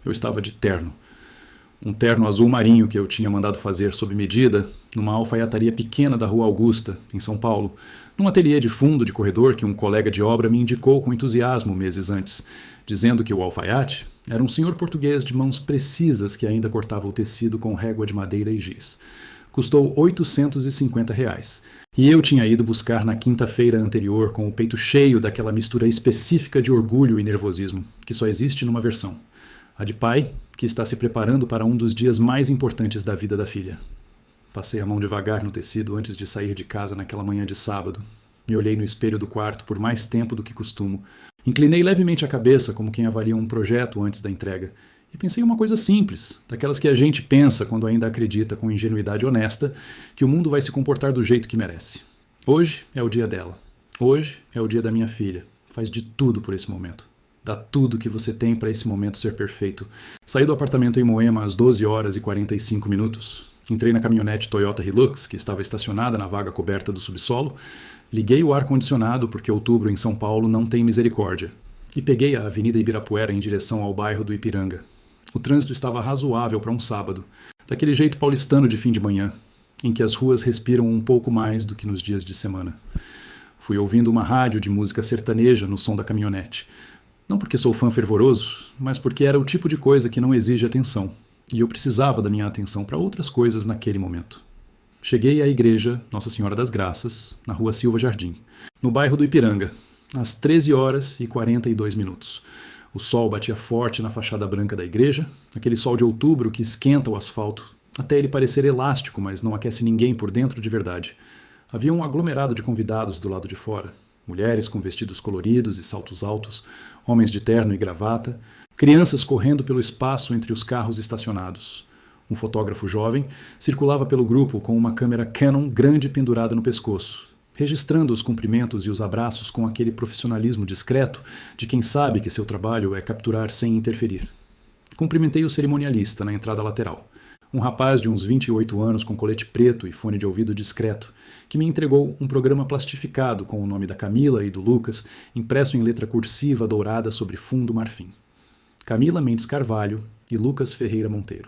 Eu estava de terno. Um terno azul marinho que eu tinha mandado fazer sob medida numa alfaiataria pequena da Rua Augusta, em São Paulo, num ateliê de fundo de corredor que um colega de obra me indicou com entusiasmo meses antes, dizendo que o alfaiate era um senhor português de mãos precisas que ainda cortava o tecido com régua de madeira e giz. Custou R$ 850, e eu tinha ido buscar na quinta-feira anterior com o peito cheio daquela mistura específica de orgulho e nervosismo, que só existe numa versão. A de pai, que está se preparando para um dos dias mais importantes da vida da filha. Passei a mão devagar no tecido antes de sair de casa naquela manhã de sábado. Me olhei no espelho do quarto por mais tempo do que costumo. Inclinei levemente a cabeça como quem avalia um projeto antes da entrega. E pensei uma coisa simples, daquelas que a gente pensa quando ainda acredita com ingenuidade honesta que o mundo vai se comportar do jeito que merece. Hoje é o dia dela. Hoje é o dia da minha filha. Faz de tudo por esse momento. Dá tudo que você tem para esse momento ser perfeito. Saí do apartamento em Moema às 12 horas e 45 minutos. Entrei na caminhonete Toyota Hilux, que estava estacionada na vaga coberta do subsolo. Liguei o ar-condicionado porque outubro em São Paulo não tem misericórdia. E peguei a Avenida Ibirapuera em direção ao bairro do Ipiranga. O trânsito estava razoável para um sábado, daquele jeito paulistano de fim de manhã, em que as ruas respiram um pouco mais do que nos dias de semana. Fui ouvindo uma rádio de música sertaneja no som da caminhonete. Não porque sou fã fervoroso, mas porque era o tipo de coisa que não exige atenção, e eu precisava da minha atenção para outras coisas naquele momento. Cheguei à igreja Nossa Senhora das Graças, na Rua Silva Jardim, no bairro do Ipiranga, às 13 horas e 42 minutos. O sol batia forte na fachada branca da igreja, aquele sol de outubro que esquenta o asfalto, até ele parecer elástico, mas não aquece ninguém por dentro de verdade. Havia um aglomerado de convidados do lado de fora. Mulheres com vestidos coloridos e saltos altos, homens de terno e gravata, crianças correndo pelo espaço entre os carros estacionados. Um fotógrafo jovem circulava pelo grupo com uma câmera Canon grande pendurada no pescoço, registrando os cumprimentos e os abraços com aquele profissionalismo discreto de quem sabe que seu trabalho é capturar sem interferir. Cumprimentei o cerimonialista na entrada lateral. Um rapaz de uns 28 anos com colete preto e fone de ouvido discreto, que me entregou um programa plastificado com o nome da Camila e do Lucas, impresso em letra cursiva dourada sobre fundo marfim. Camila Mendes Carvalho e Lucas Ferreira Monteiro.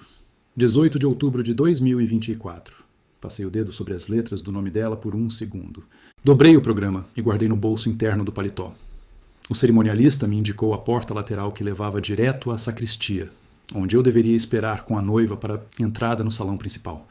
18 de outubro de 2024. Passei o dedo sobre as letras do nome dela por um segundo. Dobrei o programa e guardei no bolso interno do paletó. O cerimonialista me indicou a porta lateral que levava direto à sacristia, onde eu deveria esperar com a noiva para a entrada no salão principal.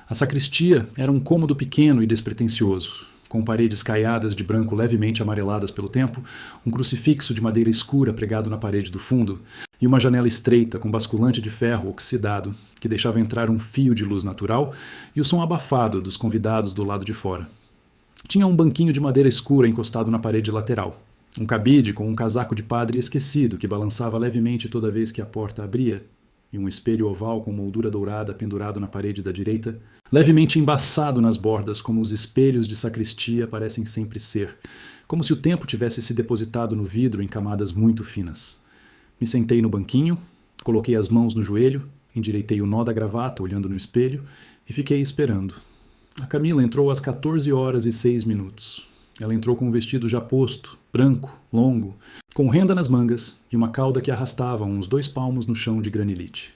A sacristia era um cômodo pequeno e despretensioso, com paredes caiadas de branco levemente amareladas pelo tempo, um crucifixo de madeira escura pregado na parede do fundo e uma janela estreita com basculante de ferro oxidado que deixava entrar um fio de luz natural e o som abafado dos convidados do lado de fora. Tinha um banquinho de madeira escura encostado na parede lateral. Um cabide com um casaco de padre esquecido que balançava levemente toda vez que a porta abria, e um espelho oval com moldura dourada pendurado na parede da direita, levemente embaçado nas bordas como os espelhos de sacristia parecem sempre ser, como se o tempo tivesse se depositado no vidro em camadas muito finas. Me sentei no banquinho, coloquei as mãos no joelho, endireitei o nó da gravata olhando no espelho e fiquei esperando. A Camila entrou às 14 horas e 6 minutos. Ela entrou com um vestido já posto, branco, longo, com renda nas mangas e uma cauda que arrastava uns 2 palmos no chão de granilite.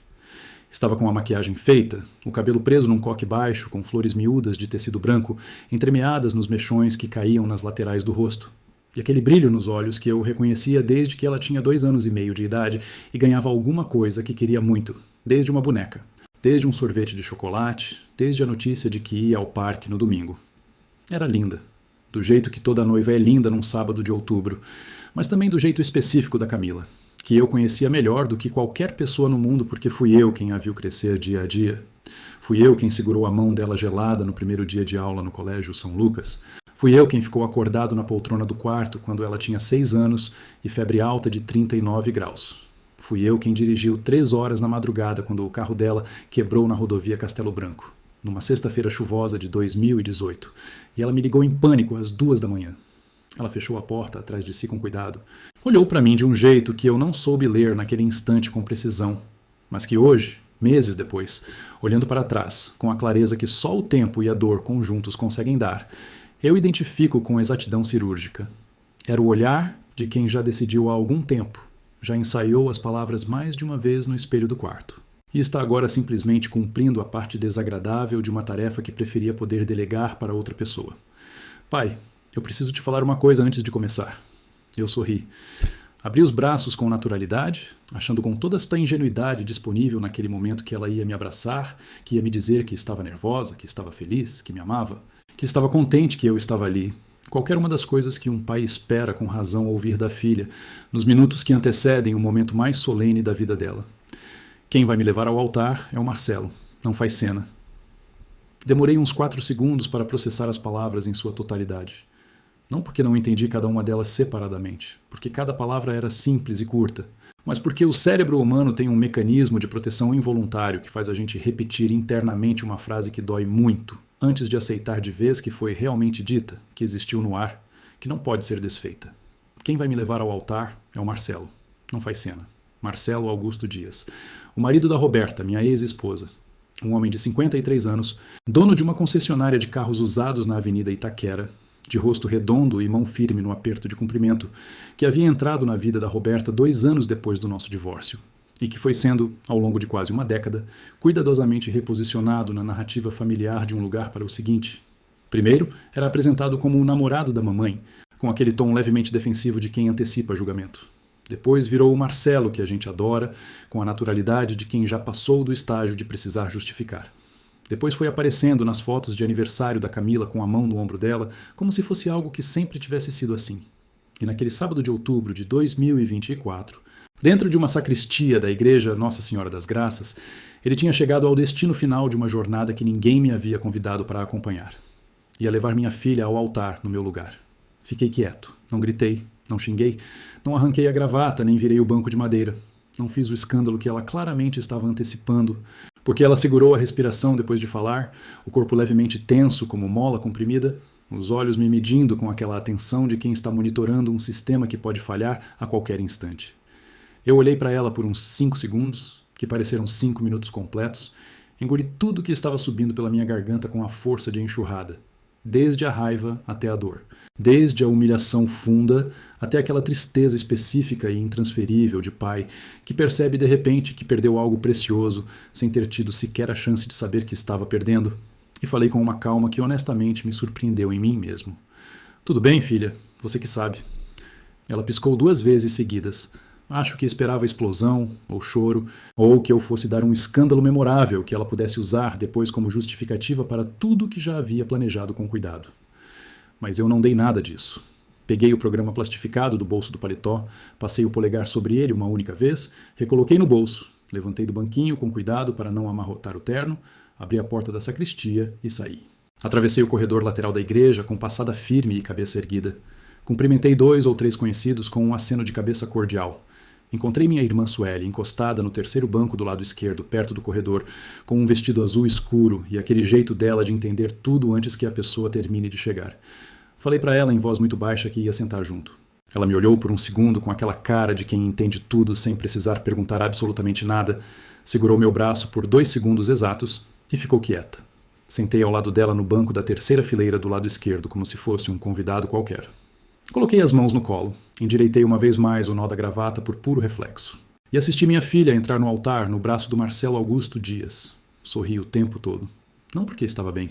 Estava com a maquiagem feita, o cabelo preso num coque baixo com flores miúdas de tecido branco entremeadas nos mechões que caíam nas laterais do rosto, e aquele brilho nos olhos que eu reconhecia desde que ela tinha 2 anos e meio de idade e ganhava alguma coisa que queria muito, desde uma boneca, desde um sorvete de chocolate, desde a notícia de que ia ao parque no domingo. Era linda. Do jeito que toda noiva é linda num sábado de outubro, mas também do jeito específico da Camila, que eu conhecia melhor do que qualquer pessoa no mundo porque fui eu quem a viu crescer dia a dia. Fui eu quem segurou a mão dela gelada no primeiro dia de aula no Colégio São Lucas. Fui eu quem ficou acordado na poltrona do quarto quando ela tinha 6 anos e febre alta de 39 graus. Fui eu quem dirigiu 3 horas na madrugada quando o carro dela quebrou na rodovia Castelo Branco, numa sexta-feira chuvosa de 2018, e ela me ligou em pânico às 2 da manhã. Ela fechou a porta atrás de si com cuidado. Olhou para mim de um jeito que eu não soube ler naquele instante com precisão, mas que hoje, meses depois, olhando para trás, com a clareza que só o tempo e a dor conjuntos conseguem dar, eu identifico com exatidão cirúrgica. Era o olhar de quem já decidiu há algum tempo Já ensaiou as palavras mais de uma vez no espelho do quarto. E está agora simplesmente cumprindo a parte desagradável de uma tarefa que preferia poder delegar para outra pessoa. Pai, eu preciso te falar uma coisa antes de começar. Eu sorri. Abri os braços com naturalidade, achando com toda esta ingenuidade disponível naquele momento que ela ia me abraçar, que ia me dizer que estava nervosa, que estava feliz, que me amava, que estava contente que eu estava ali. Qualquer uma das coisas que um pai espera com razão ouvir da filha, nos minutos que antecedem o momento mais solene da vida dela. Quem vai me levar ao altar é o Marcelo, não faz cena. Demorei uns 4 segundos para processar as palavras em sua totalidade. Não porque não entendi cada uma delas separadamente, porque cada palavra era simples e curta, mas porque o cérebro humano tem um mecanismo de proteção involuntário que faz a gente repetir internamente uma frase que dói muito, antes de aceitar de vez que foi realmente dita, que existiu no ar, que não pode ser desfeita. Quem vai me levar ao altar é o Marcelo. Não faz cena. Marcelo Augusto Dias. O marido da Roberta, minha ex-esposa. Um homem de 53 anos, dono de uma concessionária de carros usados na Avenida Itaquera, de rosto redondo e mão firme no aperto de cumprimento, que havia entrado na vida da Roberta 2 anos depois do nosso divórcio. E que foi sendo, ao longo de quase uma década, cuidadosamente reposicionado na narrativa familiar de um lugar para o seguinte. Primeiro, era apresentado como o namorado da mamãe, com aquele tom levemente defensivo de quem antecipa julgamento. Depois virou o Marcelo, que a gente adora, com a naturalidade de quem já passou do estágio de precisar justificar. Depois foi aparecendo nas fotos de aniversário da Camila com a mão no ombro dela, como se fosse algo que sempre tivesse sido assim. E naquele sábado de outubro de 2024, dentro de uma sacristia da igreja Nossa Senhora das Graças, ele tinha chegado ao destino final de uma jornada que ninguém me havia convidado para acompanhar. Ia levar minha filha ao altar no meu lugar. Fiquei quieto, não gritei, não xinguei, não arranquei a gravata, nem virei o banco de madeira. Não fiz o escândalo que ela claramente estava antecipando, porque ela segurou a respiração depois de falar, o corpo levemente tenso como mola comprimida, os olhos me medindo com aquela atenção de quem está monitorando um sistema que pode falhar a qualquer instante. Eu olhei para ela por uns 5 segundos, que pareceram 5 minutos completos, engoli tudo que estava subindo pela minha garganta com a força de enxurrada, desde a raiva até a dor, desde a humilhação funda até aquela tristeza específica e intransferível de pai que percebe de repente que perdeu algo precioso sem ter tido sequer a chance de saber que estava perdendo. E falei com uma calma que honestamente me surpreendeu em mim mesmo. Tudo bem, filha? Você que sabe. Ela piscou 2 vezes seguidas. Acho que esperava explosão, ou choro, ou que eu fosse dar um escândalo memorável que ela pudesse usar depois como justificativa para tudo que já havia planejado com cuidado. Mas eu não dei nada disso. Peguei o programa plastificado do bolso do paletó, passei o polegar sobre ele uma única vez, recoloquei no bolso, levantei do banquinho com cuidado para não amarrotar o terno, abri a porta da sacristia e saí. Atravessei o corredor lateral da igreja com passada firme e cabeça erguida. Cumprimentei 2 ou 3 conhecidos com um aceno de cabeça cordial. Encontrei minha irmã Sueli encostada no terceiro banco do lado esquerdo, perto do corredor, com um vestido azul escuro e aquele jeito dela de entender tudo antes que a pessoa termine de chegar. Falei para ela em voz muito baixa que ia sentar junto. Ela me olhou por um segundo com aquela cara de quem entende tudo sem precisar perguntar absolutamente nada, segurou meu braço por 2 segundos exatos e ficou quieta. Sentei ao lado dela no banco da terceira fileira do lado esquerdo, como se fosse um convidado qualquer. Coloquei as mãos no colo, endireitei uma vez mais o nó da gravata por puro reflexo. E assisti minha filha entrar no altar no braço do Marcelo Augusto Dias. Sorri o tempo todo. Não porque estava bem.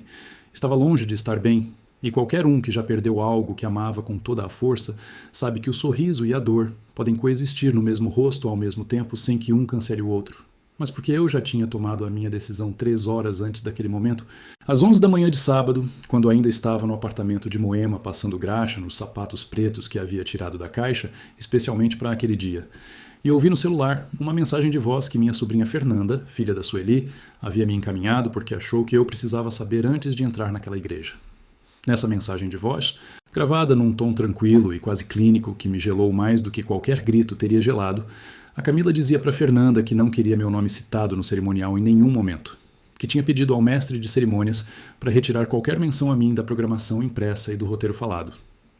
Estava longe de estar bem. E qualquer um que já perdeu algo que amava com toda a força sabe que o sorriso e a dor podem coexistir no mesmo rosto ao mesmo tempo sem que um cancele o outro. Mas porque eu já tinha tomado a minha decisão 3 horas antes daquele momento, às 11 da manhã de sábado, quando ainda estava no apartamento de Moema passando graxa nos sapatos pretos que havia tirado da caixa, especialmente para aquele dia, e ouvi no celular uma mensagem de voz que minha sobrinha Fernanda, filha da Sueli, havia me encaminhado porque achou que eu precisava saber antes de entrar naquela igreja. Nessa mensagem de voz, gravada num tom tranquilo e quase clínico que me gelou mais do que qualquer grito teria gelado, a Camila dizia para Fernanda que não queria meu nome citado no cerimonial em nenhum momento, que tinha pedido ao mestre de cerimônias para retirar qualquer menção a mim da programação impressa e do roteiro falado,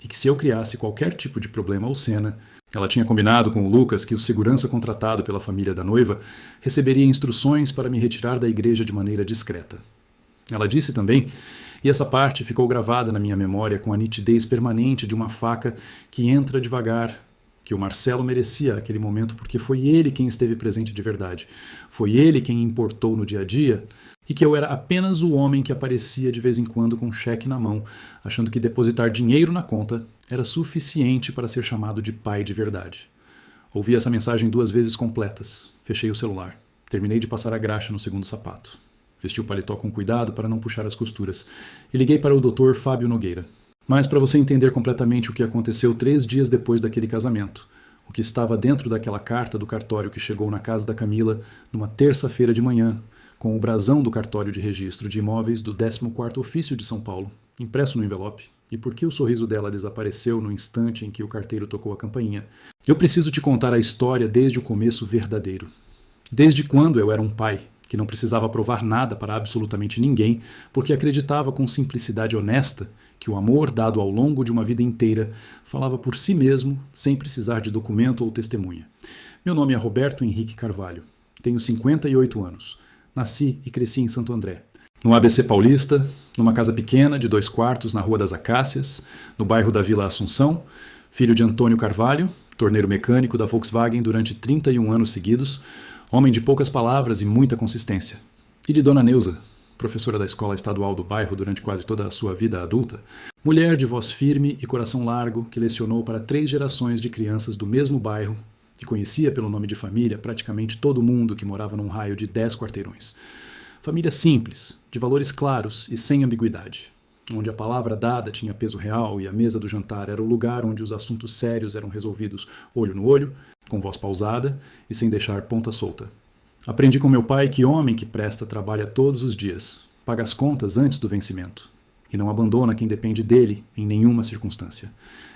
e que se eu criasse qualquer tipo de problema ou cena, ela tinha combinado com o Lucas que o segurança contratado pela família da noiva receberia instruções para me retirar da igreja de maneira discreta. Ela disse também, e essa parte ficou gravada na minha memória com a nitidez permanente de uma faca que entra devagar que o Marcelo merecia aquele momento porque foi ele quem esteve presente de verdade, foi ele quem importou no dia a dia, e que eu era apenas o homem que aparecia de vez em quando com um cheque na mão, achando que depositar dinheiro na conta era suficiente para ser chamado de pai de verdade. Ouvi essa mensagem 2 vezes completas, fechei o celular, terminei de passar a graxa no segundo sapato. Vesti o paletó com cuidado para não puxar as costuras e liguei para o Dr. Fábio Nogueira. Mas para você entender completamente o que aconteceu 3 dias depois daquele casamento, o que estava dentro daquela carta do cartório que chegou na casa da Camila numa terça-feira de manhã, com o brasão do cartório de registro de imóveis do 14º Ofício de São Paulo, impresso no envelope, e por que o sorriso dela desapareceu no instante em que o carteiro tocou a campainha, eu preciso te contar a história desde o começo verdadeiro. Desde quando eu era um pai, que não precisava provar nada para absolutamente ninguém, porque acreditava com simplicidade honesta que o amor dado ao longo de uma vida inteira falava por si mesmo, sem precisar de documento ou testemunha. Meu nome é Roberto Henrique Carvalho. Tenho 58 anos. Nasci e cresci em Santo André. No ABC Paulista, numa casa pequena de 2 quartos na Rua das Acácias, no bairro da Vila Assunção, filho de Antônio Carvalho, torneiro mecânico da Volkswagen durante 31 anos seguidos, homem de poucas palavras e muita consistência. E de Dona Neuza, professora da escola estadual do bairro durante quase toda a sua vida adulta, mulher de voz firme e coração largo que lecionou para 3 gerações de crianças do mesmo bairro, que conhecia pelo nome de família praticamente todo mundo que morava num raio de 10 quarteirões. Família simples, de valores claros e sem ambiguidade, onde a palavra dada tinha peso real e a mesa do jantar era o lugar onde os assuntos sérios eram resolvidos olho no olho, com voz pausada e sem deixar ponta solta. Aprendi com meu pai que homem que presta trabalha todos os dias, paga as contas antes do vencimento e não abandona quem depende dele em nenhuma circunstância.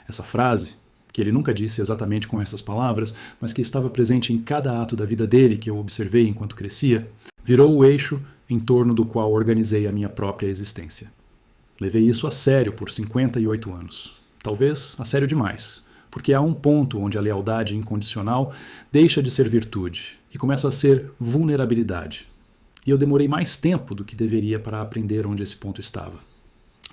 Essa frase, que ele nunca disse exatamente com essas palavras, mas que estava presente em cada ato da vida dele que eu observei enquanto crescia, virou o eixo em torno do qual organizei a minha própria existência. Levei isso a sério por 58 anos. Talvez a sério demais, porque há um ponto onde a lealdade incondicional deixa de ser virtude e começa a ser vulnerabilidade. E eu demorei mais tempo do que deveria para aprender onde esse ponto estava.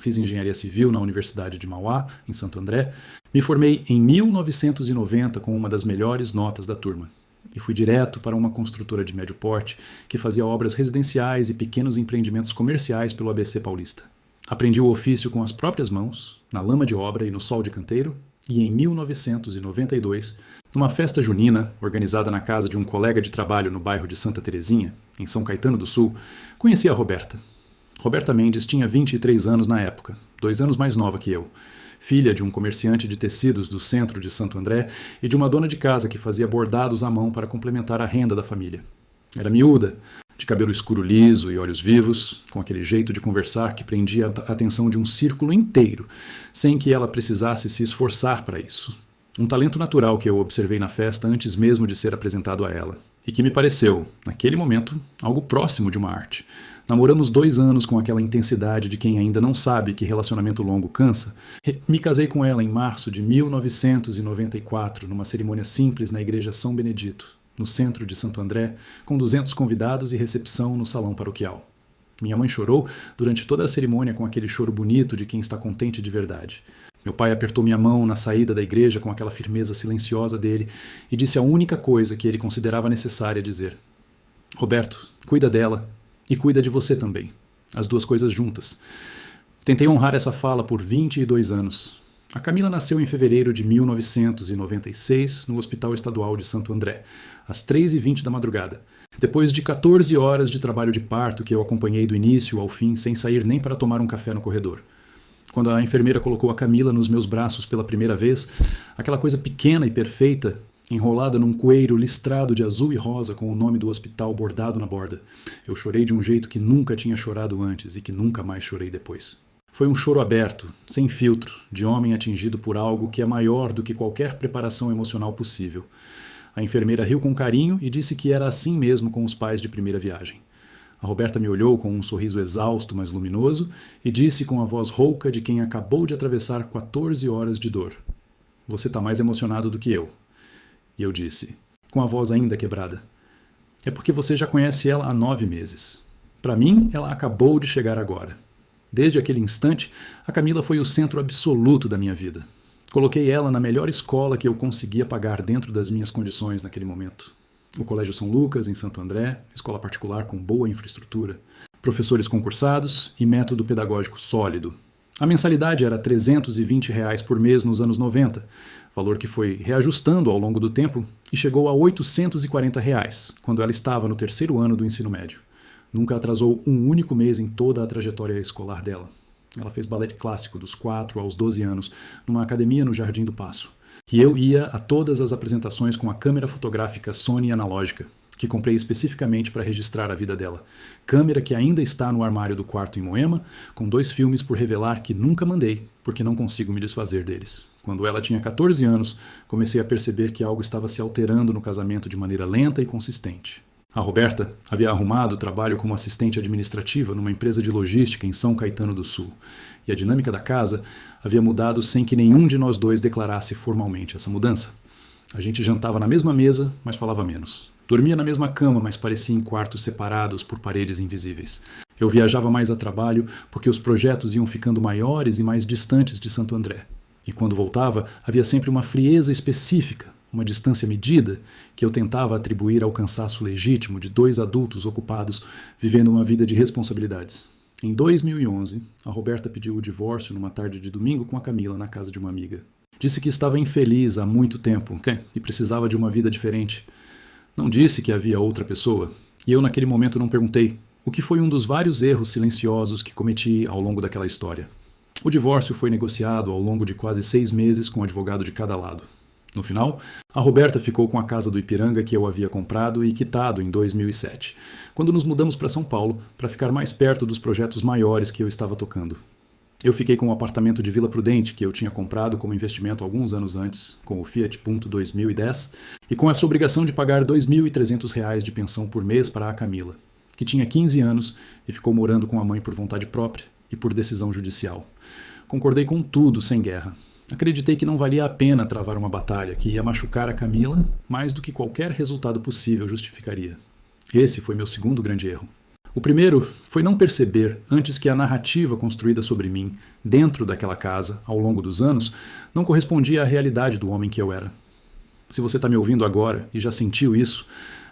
Fiz engenharia civil na Universidade de Mauá, em Santo André. Me formei em 1990 com uma das melhores notas da turma. E fui direto para uma construtora de médio porte que fazia obras residenciais e pequenos empreendimentos comerciais pelo ABC Paulista. Aprendi o ofício com as próprias mãos, na lama de obra e no sol de canteiro, e em 1992, numa festa junina organizada na casa de um colega de trabalho no bairro de Santa Terezinha, em São Caetano do Sul, conheci a Roberta. Roberta Mendes tinha 23 anos na época, 2 anos mais nova que eu, filha de um comerciante de tecidos do centro de Santo André e de uma dona de casa que fazia bordados à mão para complementar a renda da família. Era miúda, de cabelo escuro liso e olhos vivos, com aquele jeito de conversar que prendia a atenção de um círculo inteiro, sem que ela precisasse se esforçar para isso. Um talento natural que eu observei na festa antes mesmo de ser apresentado a ela, e que me pareceu, naquele momento, algo próximo de uma arte. Namoramos 2 anos com aquela intensidade de quem ainda não sabe que relacionamento longo cansa. Me casei com ela em março de 1994, numa cerimônia simples na Igreja São Benedito, no centro de Santo André, com 200 convidados e recepção no salão paroquial. Minha mãe chorou durante toda a cerimônia com aquele choro bonito de quem está contente de verdade. Meu pai apertou minha mão na saída da igreja com aquela firmeza silenciosa dele e disse a única coisa que ele considerava necessária dizer. Roberto, cuida dela. E cuida de você também. As 2 coisas juntas. Tentei honrar essa fala por 22 anos. A Camila nasceu em fevereiro de 1996 no Hospital Estadual de Santo André, às 3h20 da madrugada. Depois de 14 horas de trabalho de parto que eu acompanhei do início ao fim sem sair nem para tomar um café no corredor. Quando a enfermeira colocou a Camila nos meus braços pela primeira vez, aquela coisa pequena e perfeita, enrolada num coeiro listrado de azul e rosa com o nome do hospital bordado na borda. Eu chorei de um jeito que nunca tinha chorado antes e que nunca mais chorei depois. Foi um choro aberto, sem filtro, de homem atingido por algo que é maior do que qualquer preparação emocional possível. A enfermeira riu com carinho e disse que era assim mesmo com os pais de primeira viagem. A Roberta me olhou com um sorriso exausto, mas luminoso, e disse com a voz rouca de quem acabou de atravessar 14 horas de dor. Você está mais emocionado do que eu. E eu disse, com a voz ainda quebrada, é porque você já conhece ela há 9 meses. Para mim, ela acabou de chegar agora. Desde aquele instante, a Camila foi o centro absoluto da minha vida. Coloquei ela na melhor escola que eu conseguia pagar dentro das minhas condições naquele momento. O Colégio São Lucas, em Santo André, escola particular com boa infraestrutura, professores concursados e método pedagógico sólido. A mensalidade era R$ 320 por mês nos anos 90, valor que foi reajustando ao longo do tempo e chegou a R$ 840, quando ela estava no terceiro ano do ensino médio. Nunca atrasou um único mês em toda a trajetória escolar dela. Ela fez balé clássico dos 4 aos 12 anos, numa academia no Jardim do Paço. E eu ia a todas as apresentações com a câmera fotográfica Sony analógica, que comprei especificamente para registrar a vida dela. Câmera que ainda está no armário do quarto em Moema, com 2 filmes por revelar que nunca mandei, porque não consigo me desfazer deles. Quando ela tinha 14 anos, comecei a perceber que algo estava se alterando no casamento de maneira lenta e consistente. A Roberta havia arrumado trabalho como assistente administrativa numa empresa de logística em São Caetano do Sul, e a dinâmica da casa havia mudado sem que nenhum de nós dois declarasse formalmente essa mudança. A gente jantava na mesma mesa, mas falava menos. Dormia na mesma cama, mas parecia em quartos separados por paredes invisíveis. Eu viajava mais a trabalho porque os projetos iam ficando maiores e mais distantes de Santo André. E quando voltava, havia sempre uma frieza específica, uma distância medida, que eu tentava atribuir ao cansaço legítimo de 2 adultos ocupados vivendo uma vida de responsabilidades. Em 2011, a Roberta pediu o divórcio numa tarde de domingo com a Camila na casa de uma amiga. Disse que estava infeliz há muito tempo e precisava de uma vida diferente. Não disse que havia outra pessoa, e eu naquele momento não perguntei, o que foi um dos vários erros silenciosos que cometi ao longo daquela história. O divórcio foi negociado ao longo de quase 6 meses com um advogado de cada lado. No final, a Roberta ficou com a casa do Ipiranga que eu havia comprado e quitado em 2007, quando nos mudamos para São Paulo para ficar mais perto dos projetos maiores que eu estava tocando. Eu fiquei com um apartamento de Vila Prudente que eu tinha comprado como investimento alguns anos antes, com o Fiat Punto 2010, e com essa obrigação de pagar R$ 2.300 de pensão por mês para a Camila, que tinha 15 anos e ficou morando com a mãe por vontade própria e por decisão judicial. Concordei com tudo sem guerra. Acreditei que não valia a pena travar uma batalha que ia machucar a Camila mais do que qualquer resultado possível justificaria. Esse foi meu segundo grande erro. O primeiro foi não perceber antes que a narrativa construída sobre mim, dentro daquela casa, ao longo dos anos, não correspondia à realidade do homem que eu era. Se você está me ouvindo agora e já sentiu isso,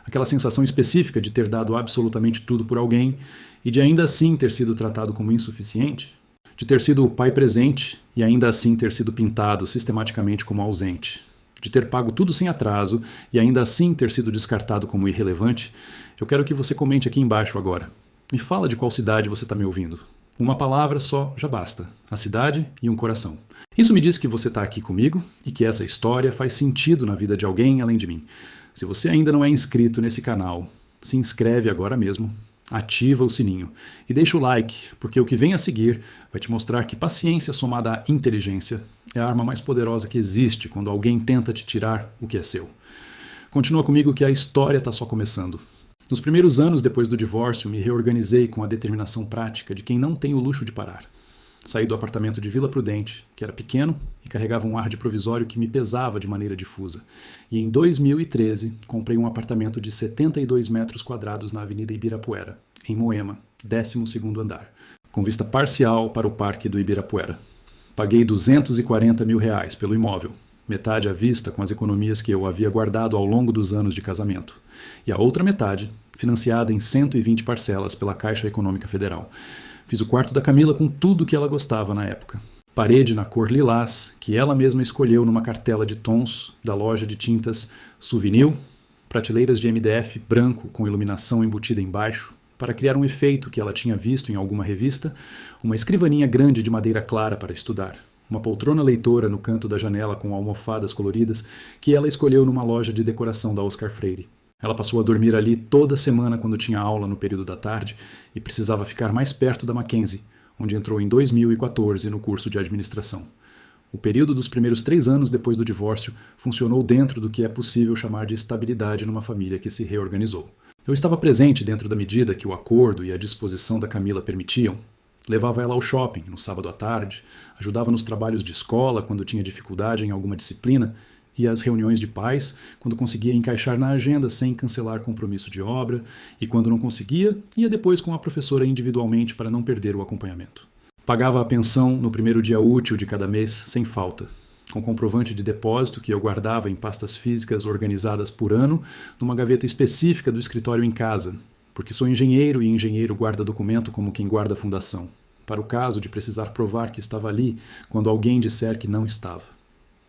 aquela sensação específica de ter dado absolutamente tudo por alguém e de ainda assim ter sido tratado como insuficiente, de ter sido o pai presente e ainda assim ter sido pintado sistematicamente como ausente, de ter pago tudo sem atraso e ainda assim ter sido descartado como irrelevante, eu quero que você comente aqui embaixo agora. Me fala de qual cidade você está me ouvindo. Uma palavra só já basta. A cidade e um coração. Isso me diz que você está aqui comigo e que essa história faz sentido na vida de alguém além de mim. Se você ainda não é inscrito nesse canal, se inscreve agora mesmo, ativa o sininho e deixa o like, porque o que vem a seguir vai te mostrar que paciência somada à inteligência é a arma mais poderosa que existe quando alguém tenta te tirar o que é seu. Continua comigo que a história está só começando. Nos primeiros anos depois do divórcio, me reorganizei com a determinação prática de quem não tem o luxo de parar. Saí do apartamento de Vila Prudente, que era pequeno e carregava um ar de provisório que me pesava de maneira difusa. E em 2013, comprei um apartamento de 72 metros quadrados na Avenida Ibirapuera, em Moema, 12º andar, com vista parcial para o Parque do Ibirapuera. Paguei R$ 240 mil pelo imóvel, metade à vista com as economias que eu havia guardado ao longo dos anos de casamento, e a outra metade financiada em 120 parcelas pela Caixa Econômica Federal. Fiz o quarto da Camila com tudo que ela gostava na época. Parede na cor lilás, que ela mesma escolheu numa cartela de tons da loja de tintas Souvenir, prateleiras de MDF branco com iluminação embutida embaixo, para criar um efeito que ela tinha visto em alguma revista, uma escrivaninha grande de madeira clara para estudar, uma poltrona leitora no canto da janela com almofadas coloridas que ela escolheu numa loja de decoração da Oscar Freire. Ela passou a dormir ali toda semana quando tinha aula no período da tarde e precisava ficar mais perto da Mackenzie, onde entrou em 2014 no curso de administração. O período dos primeiros 3 anos depois do divórcio funcionou dentro do que é possível chamar de estabilidade numa família que se reorganizou. Eu estava presente dentro da medida que o acordo e a disposição da Camila permitiam. Levava ela ao shopping no sábado à tarde, ajudava nos trabalhos de escola quando tinha dificuldade em alguma disciplina, e às reuniões de pais, quando conseguia encaixar na agenda sem cancelar compromisso de obra, e quando não conseguia, ia depois com a professora individualmente para não perder o acompanhamento. Pagava a pensão no primeiro dia útil de cada mês, sem falta. com comprovante de depósito que eu guardava em pastas físicas organizadas por ano numa gaveta específica do escritório em casa, porque sou engenheiro e engenheiro guarda documento como quem guarda fundação, para o caso de precisar provar que estava ali quando alguém disser que não estava.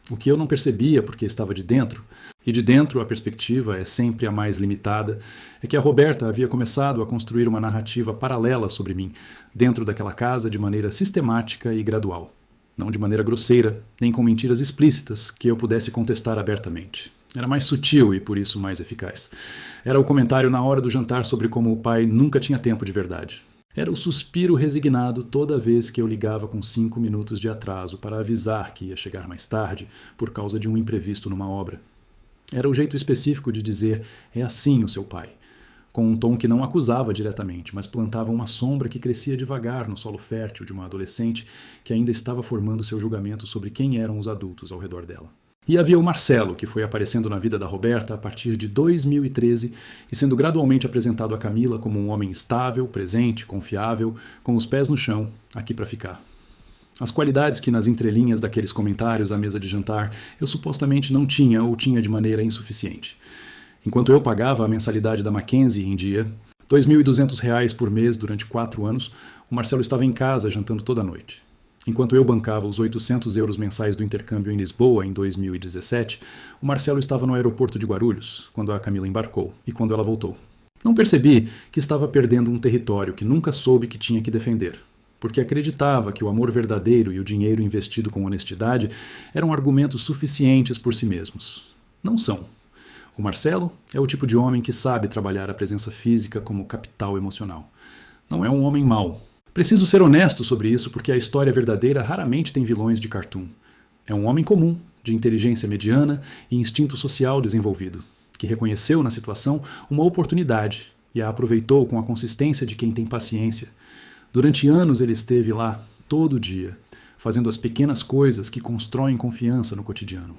O que eu não percebia porque estava de dentro, e de dentro a perspectiva é sempre a mais limitada, é que a Roberta havia começado a construir uma narrativa paralela sobre mim, dentro daquela casa de maneira sistemática e gradual. Não de maneira grosseira, nem com mentiras explícitas que eu pudesse contestar abertamente. Era mais sutil e por isso mais eficaz. Era o comentário na hora do jantar sobre como o pai nunca tinha tempo de verdade. Era o suspiro resignado toda vez que eu ligava com 5 minutos de atraso para avisar que ia chegar mais tarde por causa de um imprevisto numa obra. Era o jeito específico de dizer "é assim o seu pai", com um tom que não acusava diretamente, mas plantava uma sombra que crescia devagar no solo fértil de uma adolescente que ainda estava formando seu julgamento sobre quem eram os adultos ao redor dela. E havia o Marcelo, que foi aparecendo na vida da Roberta a partir de 2013 e sendo gradualmente apresentado a Camila como um homem estável, presente, confiável, com os pés no chão, aqui para ficar. As qualidades que nas entrelinhas daqueles comentários à mesa de jantar eu supostamente não tinha ou tinha de maneira insuficiente. Enquanto eu pagava a mensalidade da Mackenzie em dia, R$ 2.200 por mês durante 4 anos, o Marcelo estava em casa jantando toda noite. Enquanto eu bancava os 800 euros mensais do intercâmbio em Lisboa em 2017, o Marcelo estava no aeroporto de Guarulhos, quando a Camila embarcou e quando ela voltou. Não percebi que estava perdendo um território que nunca soube que tinha que defender, porque acreditava que o amor verdadeiro e o dinheiro investido com honestidade eram argumentos suficientes por si mesmos. Não são. O Marcelo é o tipo de homem que sabe trabalhar a presença física como capital emocional. Não é um homem mau. Preciso ser honesto sobre isso porque a história verdadeira raramente tem vilões de cartoon. É um homem comum, de inteligência mediana e instinto social desenvolvido, que reconheceu na situação uma oportunidade e a aproveitou com a consistência de quem tem paciência. Durante anos ele esteve lá, todo dia, fazendo as pequenas coisas que constroem confiança no cotidiano.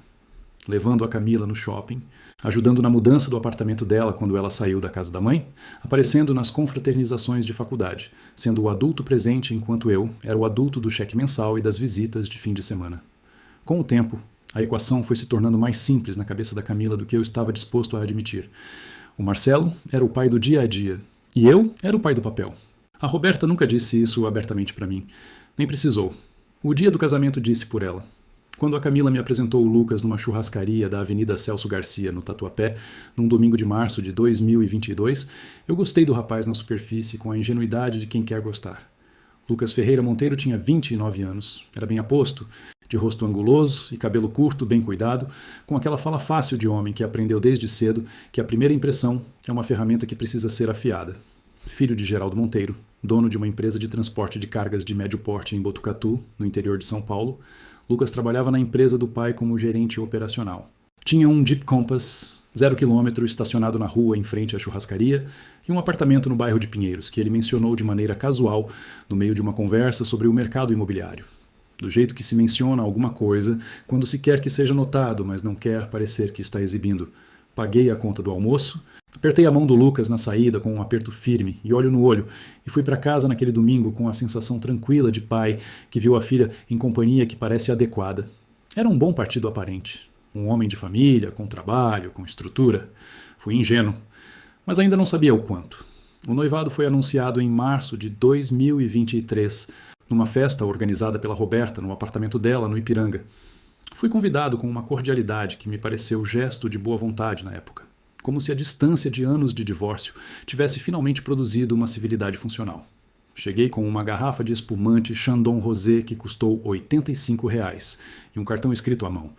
Levando a Camila no shopping, ajudando na mudança do apartamento dela quando ela saiu da casa da mãe, aparecendo nas confraternizações de faculdade, sendo o adulto presente enquanto eu era o adulto do cheque mensal e das visitas de fim de semana. Com o tempo, a equação foi se tornando mais simples na cabeça da Camila do que eu estava disposto a admitir. O Marcelo era o pai do dia a dia, e eu era o pai do papel. A Roberta nunca disse isso abertamente para mim, nem precisou. O dia do casamento disse por ela. Quando a Camila me apresentou o Lucas numa churrascaria da Avenida Celso Garcia, no Tatuapé, num domingo de março de 2022, eu gostei do rapaz na superfície com a ingenuidade de quem quer gostar. Lucas Ferreira Monteiro tinha 29 anos, era bem aposto, de rosto anguloso e cabelo curto, bem cuidado, com aquela fala fácil de homem que aprendeu desde cedo que a primeira impressão é uma ferramenta que precisa ser afiada. Filho de Geraldo Monteiro, dono de uma empresa de transporte de cargas de médio porte em Botucatu, no interior de São Paulo, Lucas trabalhava na empresa do pai como gerente operacional. Tinha um Jeep Compass, 0 km, estacionado na rua em frente à churrascaria, e um apartamento no bairro de Pinheiros, que ele mencionou de maneira casual, no meio de uma conversa sobre o mercado imobiliário. Do jeito que se menciona alguma coisa, quando se quer que seja notado, mas não quer parecer que está exibindo. Paguei a conta do almoço, apertei a mão do Lucas na saída com um aperto firme e olho no olho, e fui para casa naquele domingo com a sensação tranquila de pai que viu a filha em companhia que parece adequada. Era um bom partido aparente. Um homem de família, com trabalho, com estrutura. Fui ingênuo, mas ainda não sabia o quanto. O noivado foi anunciado em março de 2023, numa festa organizada pela Roberta no apartamento dela, no Ipiranga. Fui convidado com uma cordialidade que me pareceu gesto de boa vontade na época, como se a distância de anos de divórcio tivesse finalmente produzido uma civilidade funcional. Cheguei com uma garrafa de espumante Chandon Rosé que custou R$ 85 e um cartão escrito à mão.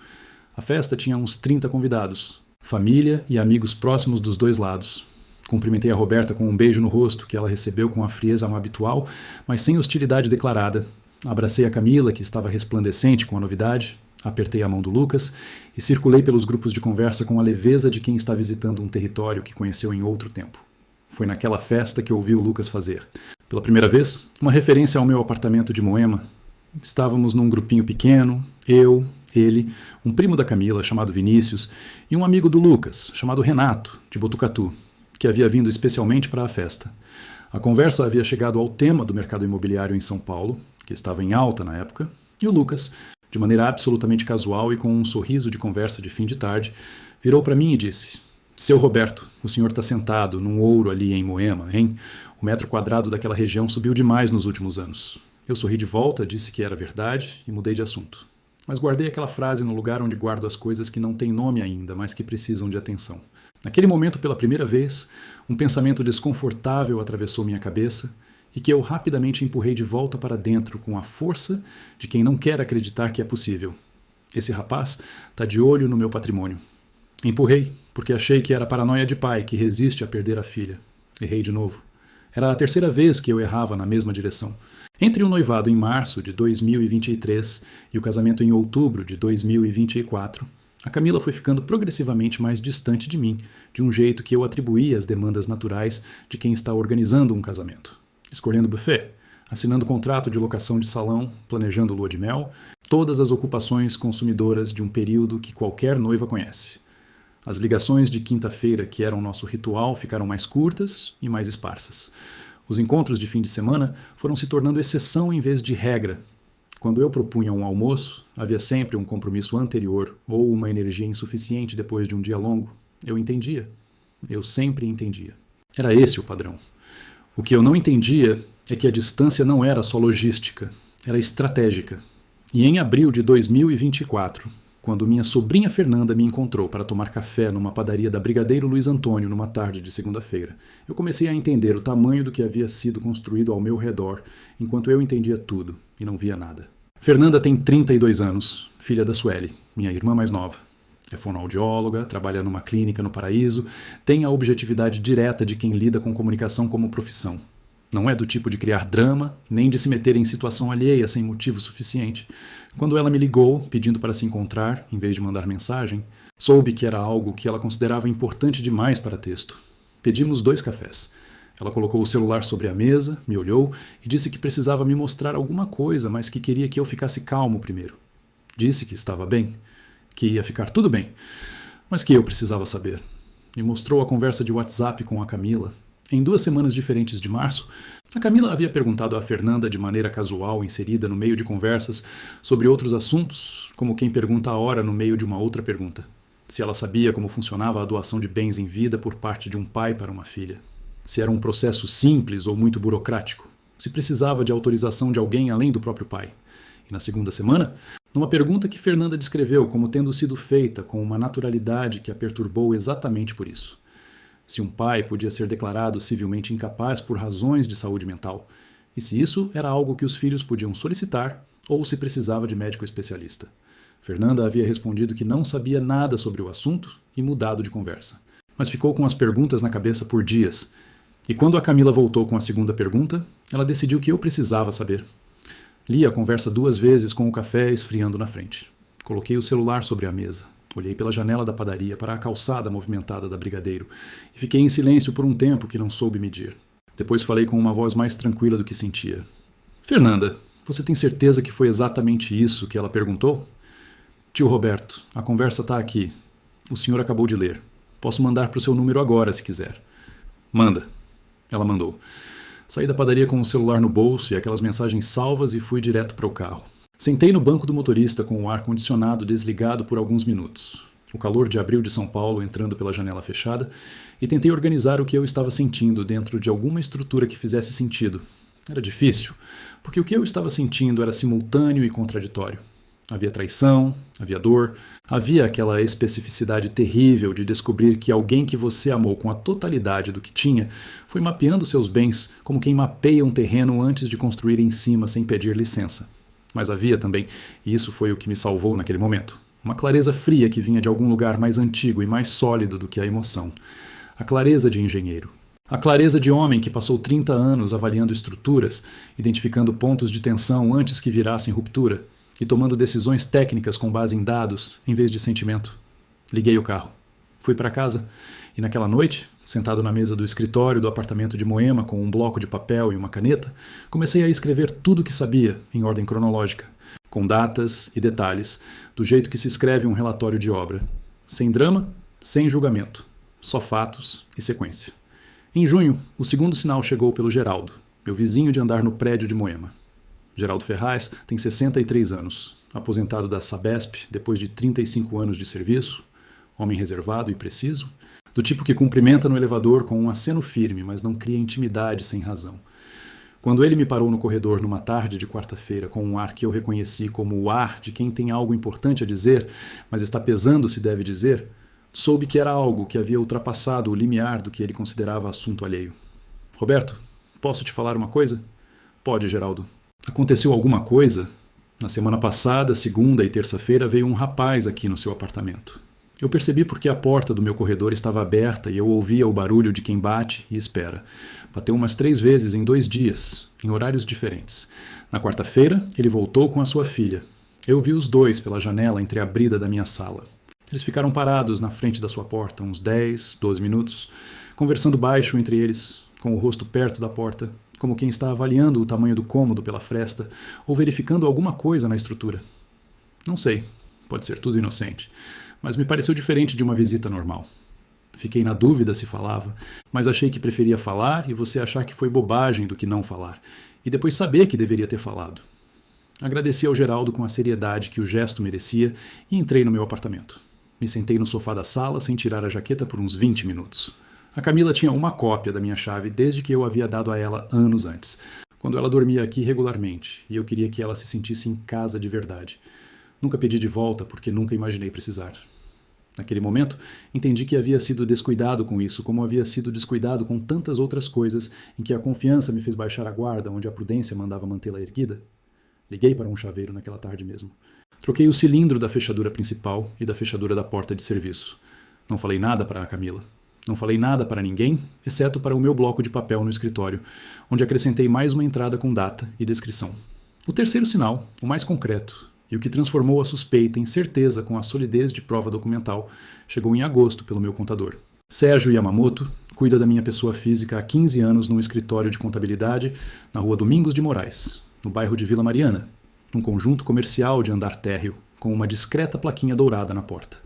A festa tinha uns 30 convidados, família e amigos próximos dos dois lados. Cumprimentei a Roberta com um beijo no rosto que ela recebeu com a frieza habitual, mas sem hostilidade declarada. Abracei a Camila, que estava resplandecente com a novidade. Apertei a mão do Lucas e circulei pelos grupos de conversa com a leveza de quem está visitando um território que conheceu em outro tempo. Foi naquela festa que ouvi o Lucas fazer. Pela primeira vez, uma referência ao meu apartamento de Moema. Estávamos num grupinho pequeno, eu, ele, um primo da Camila, chamado Vinícius, e um amigo do Lucas, chamado Renato, de Botucatu, que havia vindo especialmente para a festa. A conversa havia chegado ao tema do mercado imobiliário em São Paulo, que estava em alta na época, e o Lucas, De maneira absolutamente casual e com um sorriso de conversa de fim de tarde, virou para mim e disse: Seu Roberto, o senhor está sentado num ouro ali em Moema, hein? O metro quadrado daquela região subiu demais nos últimos anos. Eu sorri de volta, disse que era verdade e mudei de assunto. Mas guardei aquela frase no lugar onde guardo as coisas que não têm nome ainda, mas que precisam de atenção. Naquele momento, pela primeira vez, um pensamento desconfortável atravessou minha cabeça e que eu rapidamente empurrei de volta para dentro com a força de quem não quer acreditar que é possível. Esse rapaz está de olho no meu patrimônio. Empurrei, porque achei que era paranoia de pai que resiste a perder a filha. Errei de novo. Era a terceira vez que eu errava na mesma direção. Entre o noivado em março de 2023 e o casamento em outubro de 2024, a Camila foi ficando progressivamente mais distante de mim, de um jeito que eu atribuía às demandas naturais de quem está organizando um casamento. Escolhendo buffet, assinando contrato de locação de salão, planejando lua de mel, todas as ocupações consumidoras de um período que qualquer noiva conhece. As ligações de quinta-feira, que eram nosso ritual, ficaram mais curtas e mais esparsas. Os encontros de fim de semana foram se tornando exceção em vez de regra. Quando eu propunha um almoço, havia sempre um compromisso anterior ou uma energia insuficiente depois de um dia longo. Eu entendia. Eu sempre entendia. Era esse o padrão. O que eu não entendia é que a distância não era só logística, era estratégica. E em abril de 2024, quando minha sobrinha Fernanda me encontrou para tomar café numa padaria da Brigadeiro Luiz Antônio numa tarde de segunda-feira, eu comecei a entender o tamanho do que havia sido construído ao meu redor, enquanto eu entendia tudo e não via nada. Fernanda tem 32 anos, filha da Sueli, minha irmã mais nova. É fonoaudióloga, trabalha numa clínica no Paraíso, tem a objetividade direta de quem lida com comunicação como profissão. Não é do tipo de criar drama, nem de se meter em situação alheia sem motivo suficiente. Quando ela me ligou, pedindo para se encontrar, em vez de mandar mensagem, soube que era algo que ela considerava importante demais para texto. Pedimos 2 cafés. Ela colocou o celular sobre a mesa, me olhou e disse que precisava me mostrar alguma coisa, mas que queria que eu ficasse calmo primeiro. Disse que estava bem, que ia ficar tudo bem, mas que eu precisava saber. Me mostrou a conversa de WhatsApp com a Camila. Em 2 semanas diferentes de março, a Camila havia perguntado à Fernanda de maneira casual, inserida no meio de conversas, sobre outros assuntos, como quem pergunta a hora no meio de uma outra pergunta. Se ela sabia como funcionava a doação de bens em vida por parte de um pai para uma filha. Se era um processo simples ou muito burocrático. Se precisava de autorização de alguém além do próprio pai. E na segunda semana, numa pergunta que Fernanda descreveu como tendo sido feita com uma naturalidade que a perturbou exatamente por isso. Se um pai podia ser declarado civilmente incapaz por razões de saúde mental, e se isso era algo que os filhos podiam solicitar ou se precisava de médico especialista. Fernanda havia respondido que não sabia nada sobre o assunto e mudado de conversa, mas ficou com as perguntas na cabeça por dias, e quando a Camila voltou com a segunda pergunta, ela decidiu que eu precisava saber. Li a conversa 2 vezes com o café esfriando na frente. Coloquei o celular sobre a mesa. Olhei pela janela da padaria para a calçada movimentada da Brigadeiro e fiquei em silêncio por um tempo que não soube medir. Depois falei com uma voz mais tranquila do que sentia. Fernanda, você tem certeza que foi exatamente isso que ela perguntou? Tio Roberto, a conversa está aqui. O senhor acabou de ler. Posso mandar para o seu número agora, se quiser. Manda. Ela mandou. Saí da padaria com o celular no bolso e aquelas mensagens salvas e fui direto para o carro. Sentei no banco do motorista com o ar-condicionado desligado por alguns minutos. O calor de abril de São Paulo entrando pela janela fechada e tentei organizar o que eu estava sentindo dentro de alguma estrutura que fizesse sentido. Era difícil, porque o que eu estava sentindo era simultâneo e contraditório. Havia traição, havia dor, havia aquela especificidade terrível de descobrir que alguém que você amou com a totalidade do que tinha foi mapeando seus bens como quem mapeia um terreno antes de construir em cima sem pedir licença. Mas havia também, e isso foi o que me salvou naquele momento, uma clareza fria que vinha de algum lugar mais antigo e mais sólido do que a emoção. A clareza de engenheiro. A clareza de homem que passou 30 anos avaliando estruturas, identificando pontos de tensão antes que virassem ruptura e tomando decisões técnicas com base em dados em vez de sentimento. Liguei o carro. Fui para casa e naquela noite, sentado na mesa do escritório do apartamento de Moema com um bloco de papel e uma caneta, comecei a escrever tudo o que sabia, em ordem cronológica, com datas e detalhes, do jeito que se escreve um relatório de obra. Sem drama, sem julgamento. Só fatos e sequência. Em junho, o segundo sinal chegou pelo Geraldo, meu vizinho de andar no prédio de Moema. Geraldo Ferraz tem 63 anos, aposentado da Sabesp depois de 35 anos de serviço, homem reservado e preciso, do tipo que cumprimenta no elevador com um aceno firme, mas não cria intimidade sem razão. Quando ele me parou no corredor numa tarde de quarta-feira com um ar que eu reconheci como o ar de quem tem algo importante a dizer, mas está pesando se deve dizer, soube que era algo que havia ultrapassado o limiar do que ele considerava assunto alheio. Roberto, posso te falar uma coisa? Pode, Geraldo. Aconteceu alguma coisa? Na semana passada, segunda e terça-feira, veio um rapaz aqui no seu apartamento. Eu percebi porque a porta do meu corredor estava aberta e eu ouvia o barulho de quem bate e espera. Bateu umas 3 vezes em 2 dias, em horários diferentes. Na quarta-feira, ele voltou com a sua filha. Eu vi os dois pela janela entreabrida da minha sala. Eles ficaram parados na frente da sua porta uns 10, 12 minutos, conversando baixo entre eles, com o rosto perto da porta, como quem está avaliando o tamanho do cômodo pela fresta ou verificando alguma coisa na estrutura. Não sei, pode ser tudo inocente, mas me pareceu diferente de uma visita normal. Fiquei na dúvida se falava, mas achei que preferia falar e você achar que foi bobagem do que não falar, e depois saber que deveria ter falado. Agradeci ao Geraldo com a seriedade que o gesto merecia e entrei no meu apartamento. Me sentei no sofá da sala sem tirar a jaqueta por uns 20 minutos. A Camila tinha uma cópia da minha chave desde que eu havia dado a ela anos antes, quando ela dormia aqui regularmente, e eu queria que ela se sentisse em casa de verdade. Nunca pedi de volta porque nunca imaginei precisar. Naquele momento, entendi que havia sido descuidado com isso, como havia sido descuidado com tantas outras coisas em que a confiança me fez baixar a guarda, onde a prudência mandava mantê-la erguida. Liguei para um chaveiro naquela tarde mesmo. Troquei o cilindro da fechadura principal e da fechadura da porta de serviço. Não falei nada para a Camila. Não falei nada para ninguém, exceto para o meu bloco de papel no escritório, onde acrescentei mais uma entrada com data e descrição. O terceiro sinal, o mais concreto, e o que transformou a suspeita em certeza com a solidez de prova documental, chegou em agosto pelo meu contador. Sérgio Yamamoto cuida da minha pessoa física há 15 anos num escritório de contabilidade na rua Domingos de Moraes, no bairro de Vila Mariana, num conjunto comercial de andar térreo, com uma discreta plaquinha dourada na porta.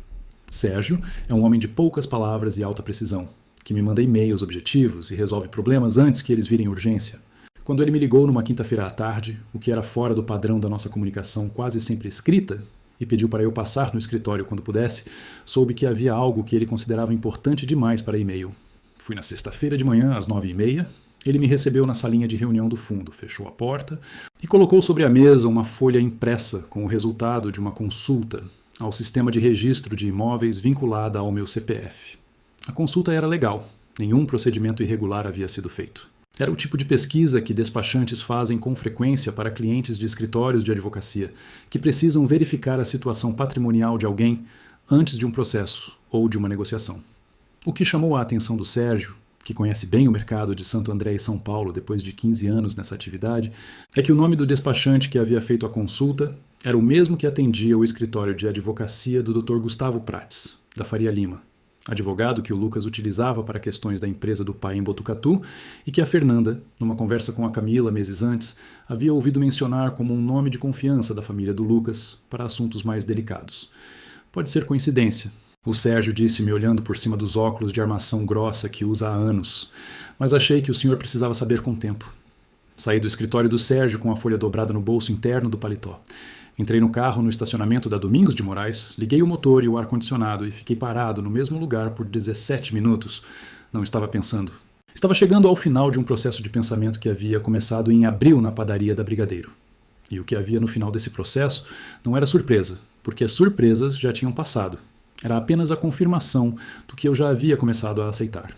Sérgio é um homem de poucas palavras e alta precisão, que me manda e-mails objetivos e resolve problemas antes que eles virem urgência. Quando ele me ligou numa quinta-feira à tarde, o que era fora do padrão da nossa comunicação quase sempre escrita, e pediu para eu passar no escritório quando pudesse, soube que havia algo que ele considerava importante demais para e-mail. Fui na sexta-feira de manhã, às 9h30, ele me recebeu na salinha de reunião do fundo, fechou a porta e colocou sobre a mesa uma folha impressa com o resultado de uma consulta ao sistema de registro de imóveis vinculada ao meu CPF. A consulta era legal, nenhum procedimento irregular havia sido feito. Era o tipo de pesquisa que despachantes fazem com frequência para clientes de escritórios de advocacia que precisam verificar a situação patrimonial de alguém antes de um processo ou de uma negociação. O que chamou a atenção do Sérgio, que conhece bem o mercado de Santo André e São Paulo depois de 15 anos nessa atividade, é que o nome do despachante que havia feito a consulta era o mesmo que atendia o escritório de advocacia do Dr. Gustavo Prates, da Faria Lima, advogado que o Lucas utilizava para questões da empresa do pai em Botucatu e que a Fernanda, numa conversa com a Camila meses antes, havia ouvido mencionar como um nome de confiança da família do Lucas para assuntos mais delicados. Pode ser coincidência. O Sérgio disse-me olhando por cima dos óculos de armação grossa que usa há anos, mas achei que o senhor precisava saber com tempo. Saí do escritório do Sérgio com a folha dobrada no bolso interno do paletó. Entrei no carro no estacionamento da Domingos de Moraes, liguei o motor e o ar-condicionado e fiquei parado no mesmo lugar por 17 minutos. Não estava pensando. Estava chegando ao final de um processo de pensamento que havia começado em abril na padaria da Brigadeiro. E o que havia no final desse processo não era surpresa, porque as surpresas já tinham passado. Era apenas a confirmação do que eu já havia começado a aceitar.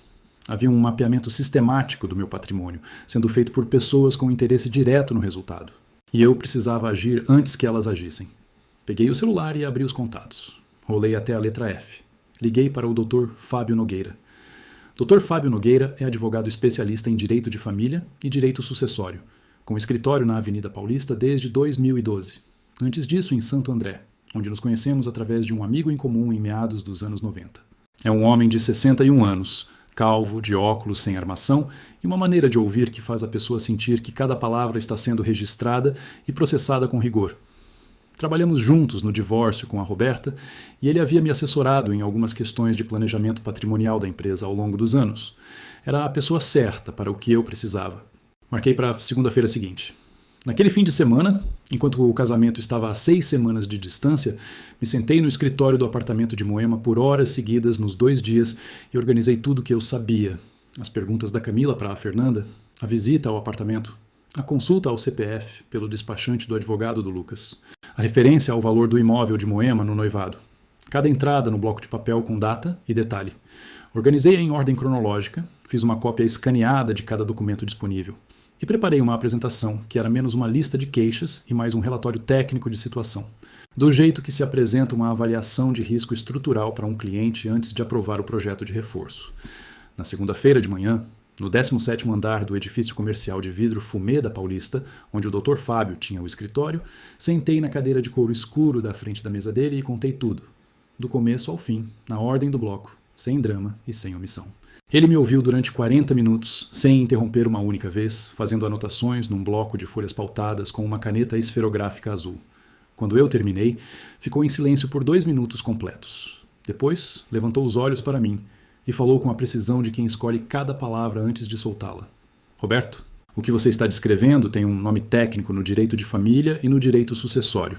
Havia um mapeamento sistemático do meu patrimônio, sendo feito por pessoas com interesse direto no resultado. E eu precisava agir antes que elas agissem. Peguei o celular e abri os contatos. Rolei até a letra F. Liguei para o Dr. Fábio Nogueira. Dr. Fábio Nogueira é advogado especialista em direito de família e direito sucessório, com escritório na Avenida Paulista desde 2012. Antes disso, em Santo André, onde nos conhecemos através de um amigo em comum em meados dos anos 90. É um homem de 61 anos, calvo, de óculos sem armação e uma maneira de ouvir que faz a pessoa sentir que cada palavra está sendo registrada e processada com rigor. Trabalhamos juntos no divórcio com a Roberta e ele havia me assessorado em algumas questões de planejamento patrimonial da empresa ao longo dos anos. Era a pessoa certa para o que eu precisava. Marquei para a segunda-feira seguinte. Naquele fim de semana, enquanto o casamento estava a 6 semanas de distância, me sentei no escritório do apartamento de Moema por horas seguidas nos 2 dias e organizei tudo o que eu sabia. As perguntas da Camila para a Fernanda, a visita ao apartamento, a consulta ao CPF pelo despachante do advogado do Lucas, a referência ao valor do imóvel de Moema no noivado, cada entrada no bloco de papel com data e detalhe. Organizei em ordem cronológica, fiz uma cópia escaneada de cada documento disponível. E preparei uma apresentação que era menos uma lista de queixas e mais um relatório técnico de situação, do jeito que se apresenta uma avaliação de risco estrutural para um cliente antes de aprovar o projeto de reforço. Na segunda-feira de manhã, no 17º andar do edifício comercial de vidro Fumê da Paulista, onde o Dr. Fábio tinha o escritório, sentei na cadeira de couro escuro da frente da mesa dele e contei tudo, do começo ao fim, na ordem do bloco, sem drama e sem omissão. Ele me ouviu durante 40 minutos, sem interromper uma única vez, fazendo anotações num bloco de folhas pautadas com uma caneta esferográfica azul. Quando eu terminei, ficou em silêncio por 2 minutos completos. Depois, levantou os olhos para mim e falou com a precisão de quem escolhe cada palavra antes de soltá-la. Roberto, o que você está descrevendo tem um nome técnico no direito de família e no direito sucessório.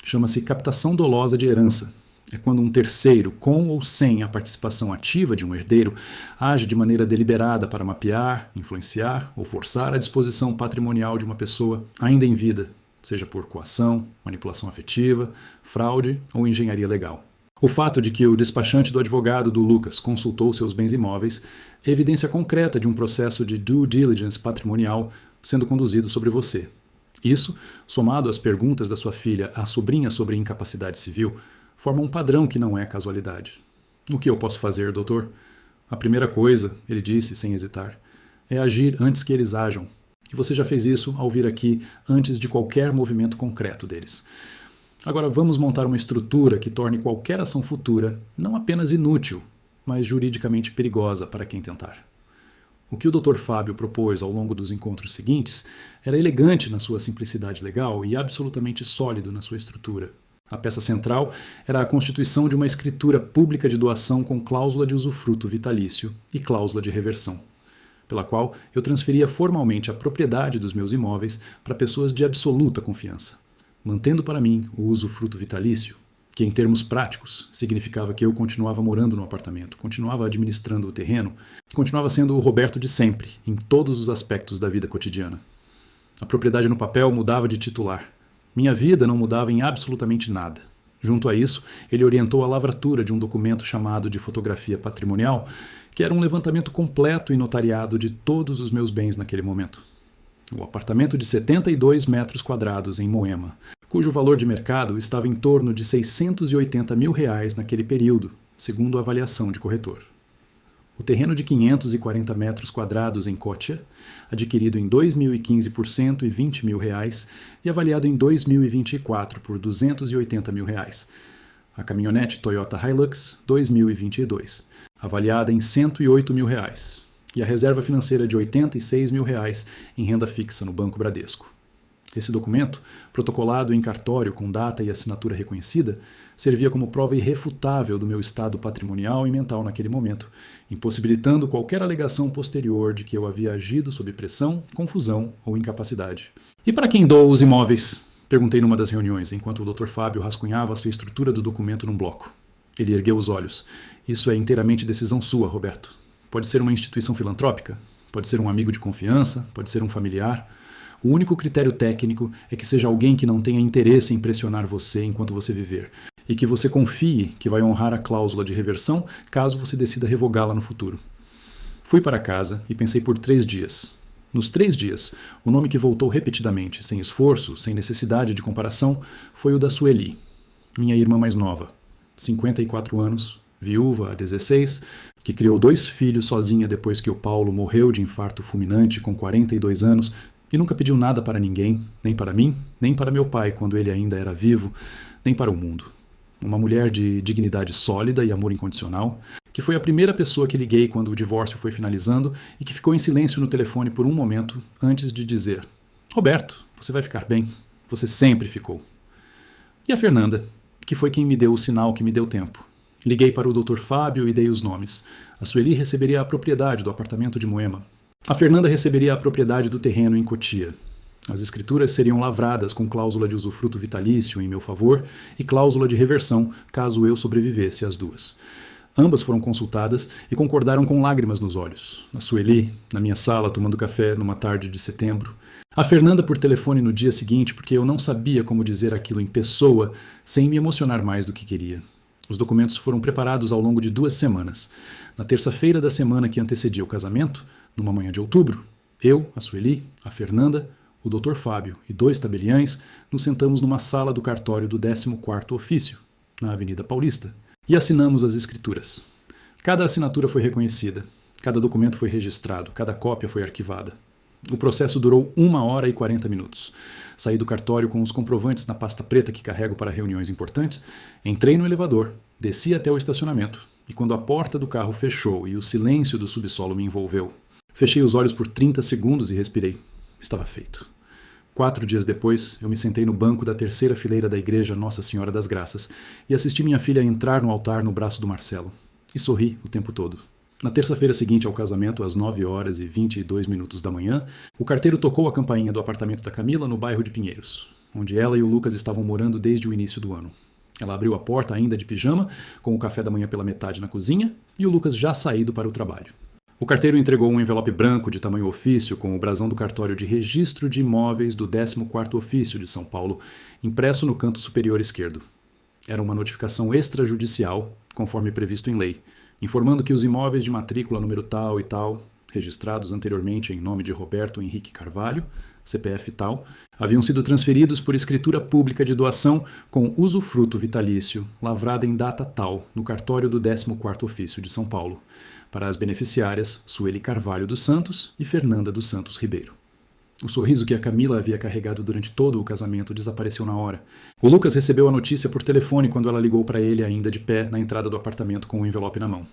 Chama-se captação dolosa de herança. É quando um terceiro, com ou sem a participação ativa de um herdeiro, age de maneira deliberada para mapear, influenciar ou forçar a disposição patrimonial de uma pessoa ainda em vida, seja por coação, manipulação afetiva, fraude ou engenharia legal. O fato de que o despachante do advogado do Lucas consultou seus bens imóveis é evidência concreta de um processo de due diligence patrimonial sendo conduzido sobre você. Isso, somado às perguntas da sua filha à sobrinha sobre incapacidade civil, forma um padrão que não é casualidade. O que eu posso fazer, doutor? A primeira coisa, ele disse sem hesitar, é agir antes que eles ajam. E você já fez isso ao vir aqui antes de qualquer movimento concreto deles. Agora vamos montar uma estrutura que torne qualquer ação futura não apenas inútil, mas juridicamente perigosa para quem tentar. O que o Dr. Fábio propôs ao longo dos encontros seguintes era elegante na sua simplicidade legal e absolutamente sólido na sua estrutura. A peça central era a constituição de uma escritura pública de doação com cláusula de usufruto vitalício e cláusula de reversão, pela qual eu transferia formalmente a propriedade dos meus imóveis para pessoas de absoluta confiança, mantendo para mim o usufruto vitalício, que em termos práticos significava que eu continuava morando no apartamento, continuava administrando o terreno, continuava sendo o Roberto de sempre, em todos os aspectos da vida cotidiana. A propriedade no papel mudava de titular. Minha vida não mudava em absolutamente nada. Junto a isso, ele orientou a lavratura de um documento chamado de fotografia patrimonial, que era um levantamento completo e notariado de todos os meus bens naquele momento. O apartamento de 72 metros quadrados em Moema, cujo valor de mercado estava em torno de R$680 mil naquele período, segundo a avaliação de corretor. O terreno de 540 metros quadrados em Cotia, adquirido em 2015 por R$120 mil e avaliado em 2024 por R$280 mil. A caminhonete Toyota Hilux 2022, avaliada em R$108 mil. E a reserva financeira de R$86 mil em renda fixa no Banco Bradesco. Esse documento, protocolado em cartório com data e assinatura reconhecida, servia como prova irrefutável do meu estado patrimonial e mental naquele momento, impossibilitando qualquer alegação posterior de que eu havia agido sob pressão, confusão ou incapacidade. E para quem dou os imóveis? Perguntei numa das reuniões, enquanto o Dr. Fábio rascunhava a sua estrutura do documento num bloco. Ele ergueu os olhos. Isso é inteiramente decisão sua, Roberto. Pode ser uma instituição filantrópica, pode ser um amigo de confiança, pode ser um familiar. O único critério técnico é que seja alguém que não tenha interesse em pressionar você enquanto você viver, e que você confie que vai honrar a cláusula de reversão caso você decida revogá-la no futuro. Fui para casa e pensei por 3 dias. Nos 3 dias, o nome que voltou repetidamente, sem esforço, sem necessidade de comparação, foi o da Sueli, minha irmã mais nova, 54 anos, viúva há 16, que criou 2 filhos sozinha depois que o Paulo morreu de infarto fulminante com 42 anos, e nunca pediu nada para ninguém, nem para mim, nem para meu pai quando ele ainda era vivo, nem para o mundo. Uma mulher de dignidade sólida e amor incondicional, que foi a primeira pessoa que liguei quando o divórcio foi finalizando e que ficou em silêncio no telefone por um momento antes de dizer: Roberto, você vai ficar bem. Você sempre ficou. E a Fernanda, que foi quem me deu o sinal que me deu tempo. Liguei para o Dr. Fábio e dei os nomes. A Sueli receberia a propriedade do apartamento de Moema. A Fernanda receberia a propriedade do terreno em Cotia. As escrituras seriam lavradas com cláusula de usufruto vitalício em meu favor e cláusula de reversão caso eu sobrevivesse às duas. Ambas foram consultadas e concordaram com lágrimas nos olhos. A Sueli, na minha sala, tomando café numa tarde de setembro. A Fernanda por telefone no dia seguinte, porque eu não sabia como dizer aquilo em pessoa sem me emocionar mais do que queria. Os documentos foram preparados ao longo de 2 semanas. Na terça-feira da semana que antecedia o casamento, numa manhã de outubro, eu, a Sueli, a Fernanda, o Dr. Fábio e 2 tabeliães nos sentamos numa sala do cartório do 14º ofício, na Avenida Paulista, e assinamos as escrituras. Cada assinatura foi reconhecida, cada documento foi registrado, cada cópia foi arquivada. O processo durou 1 hora e 40 minutos. Saí do cartório com os comprovantes na pasta preta que carrego para reuniões importantes, entrei no elevador, desci até o estacionamento, e quando a porta do carro fechou e o silêncio do subsolo me envolveu, fechei os olhos por 30 segundos e respirei. Estava feito. 4 dias depois, eu me sentei no banco da 3ª fileira da igreja Nossa Senhora das Graças e assisti minha filha entrar no altar no braço do Marcelo. E sorri o tempo todo. Na terça-feira seguinte ao casamento, às 9 horas e 22 minutos da manhã, o carteiro tocou a campainha do apartamento da Camila no bairro de Pinheiros, onde ela e o Lucas estavam morando desde o início do ano. Ela abriu a porta ainda de pijama, com o café da manhã pela metade na cozinha, e o Lucas já saído para o trabalho. O carteiro entregou um envelope branco de tamanho ofício com o brasão do cartório de registro de imóveis do 14º ofício de São Paulo, impresso no canto superior esquerdo. Era uma notificação extrajudicial, conforme previsto em lei, informando que os imóveis de matrícula número tal e tal, registrados anteriormente em nome de Roberto Henrique Carvalho, CPF tal, haviam sido transferidos por escritura pública de doação com usufruto vitalício, lavrada em data tal, no cartório do 14º ofício de São Paulo, para as beneficiárias Sueli Carvalho dos Santos e Fernanda dos Santos Ribeiro. O sorriso que a Camila havia carregado durante todo o casamento desapareceu na hora. O Lucas recebeu a notícia por telefone quando ela ligou para ele ainda de pé na entrada do apartamento com o envelope na mão.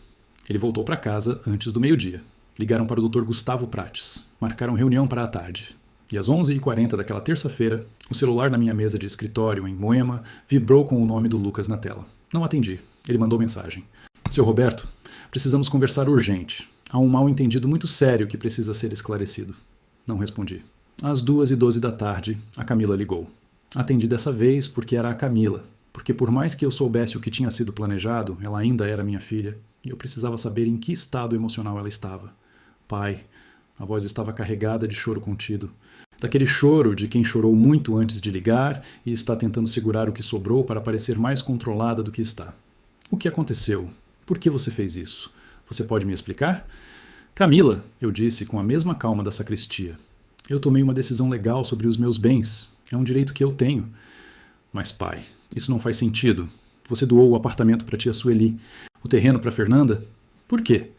Ele voltou para casa antes do meio-dia. Ligaram para o Dr. Gustavo Prates. Marcaram reunião para a tarde. E às 11h40 daquela terça-feira, o celular na minha mesa de escritório em Moema vibrou com o nome do Lucas na tela. Não atendi. Ele mandou mensagem. Seu Roberto, precisamos conversar urgente. Há um mal-entendido muito sério que precisa ser esclarecido. Não respondi. Às 2h12 da tarde, a Camila ligou. Atendi dessa vez porque era a Camila, porque por mais que eu soubesse o que tinha sido planejado, ela ainda era minha filha, e eu precisava saber em que estado emocional ela estava. Pai, a voz estava carregada de choro contido. Daquele choro de quem chorou muito antes de ligar e está tentando segurar o que sobrou para parecer mais controlada do que está. O que aconteceu? Por que você fez isso? Você pode me explicar? Camila, eu disse com a mesma calma da sacristia. Eu tomei uma decisão legal sobre os meus bens. É um direito que eu tenho. Mas, pai, isso não faz sentido. Você doou o apartamento para tia Sueli. O terreno para Fernanda? Por quê?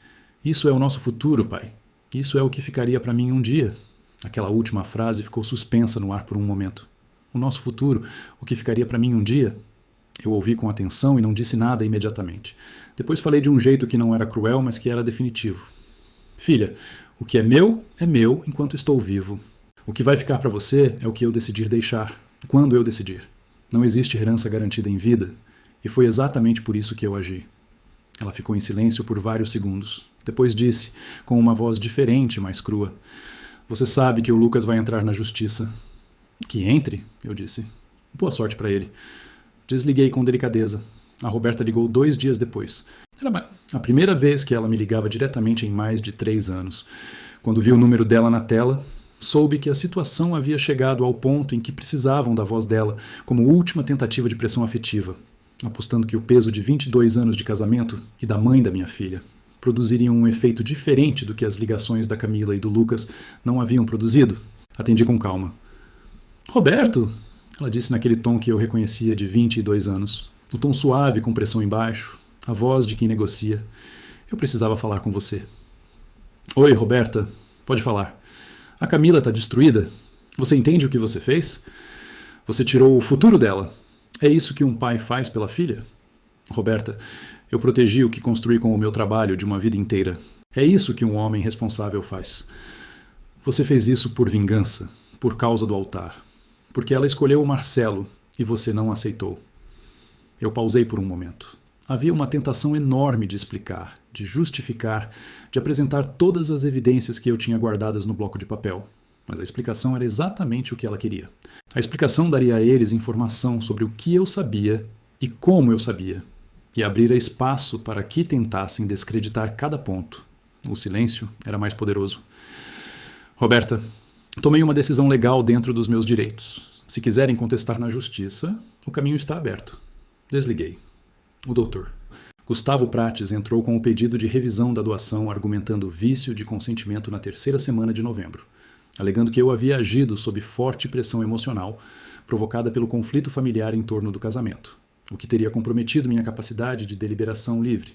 Isso é o nosso futuro, pai. Isso é o que ficaria para mim um dia. Aquela última frase ficou suspensa no ar por um momento. O nosso futuro, o que ficaria para mim um dia? Eu ouvi com atenção e não disse nada imediatamente. Depois falei de um jeito que não era cruel, mas que era definitivo. Filha, o que é meu enquanto estou vivo. O que vai ficar para você é o que eu decidir deixar, quando eu decidir. Não existe herança garantida em vida, e foi exatamente por isso que eu agi. Ela ficou em silêncio por vários segundos. Depois disse, com uma voz diferente, mais crua. Você sabe que o Lucas vai entrar na justiça. Que entre, eu disse. Boa sorte para ele. Desliguei com delicadeza. A Roberta ligou 2 dias depois. Era a primeira vez que ela me ligava diretamente em mais de 3 anos. Quando vi o número dela na tela, soube que a situação havia chegado ao ponto em que precisavam da voz dela como última tentativa de pressão afetiva, apostando que o peso de 22 anos de casamento e da mãe da minha filha produziriam um efeito diferente do que as ligações da Camila e do Lucas não haviam produzido. Atendi com calma. Roberto, ela disse naquele tom que eu reconhecia de 22 anos. O tom suave com pressão embaixo, a voz de quem negocia. Eu precisava falar com você. Oi, Roberta. Pode falar. A Camila está destruída? Você entende o que você fez? Você tirou o futuro dela. É isso que um pai faz pela filha? Roberta, eu protegi o que construí com o meu trabalho de uma vida inteira. É isso que um homem responsável faz. Você fez isso por vingança, por causa do altar. Porque ela escolheu o Marcelo e você não aceitou. Eu pausei por um momento. Havia uma tentação enorme de explicar, de justificar, de apresentar todas as evidências que eu tinha guardadas no bloco de papel. mas a explicação era exatamente o que ela queria. A explicação daria a eles informação sobre o que eu sabia e como eu sabia, e abrira espaço para que tentassem descreditar cada ponto. O silêncio era mais poderoso. Roberta, tomei uma decisão legal dentro dos meus direitos. Se quiserem contestar na justiça, o caminho está aberto. Desliguei. O doutor. Gustavo Prates entrou com o pedido de revisão da doação, argumentando vício de consentimento na terceira semana de novembro, alegando que eu havia agido sob forte pressão emocional, provocada pelo conflito familiar em torno do casamento, o que teria comprometido minha capacidade de deliberação livre.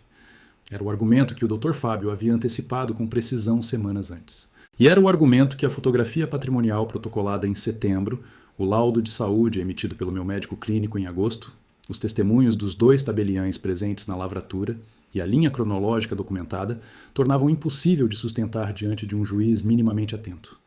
Era o argumento que o Dr. Fábio havia antecipado com precisão semanas antes. E era o argumento que a fotografia patrimonial protocolada em setembro, o laudo de saúde emitido pelo meu médico clínico em agosto, os testemunhos dos 2 tabeliães presentes na lavratura e a linha cronológica documentada tornavam impossível de sustentar diante de um juiz minimamente atento.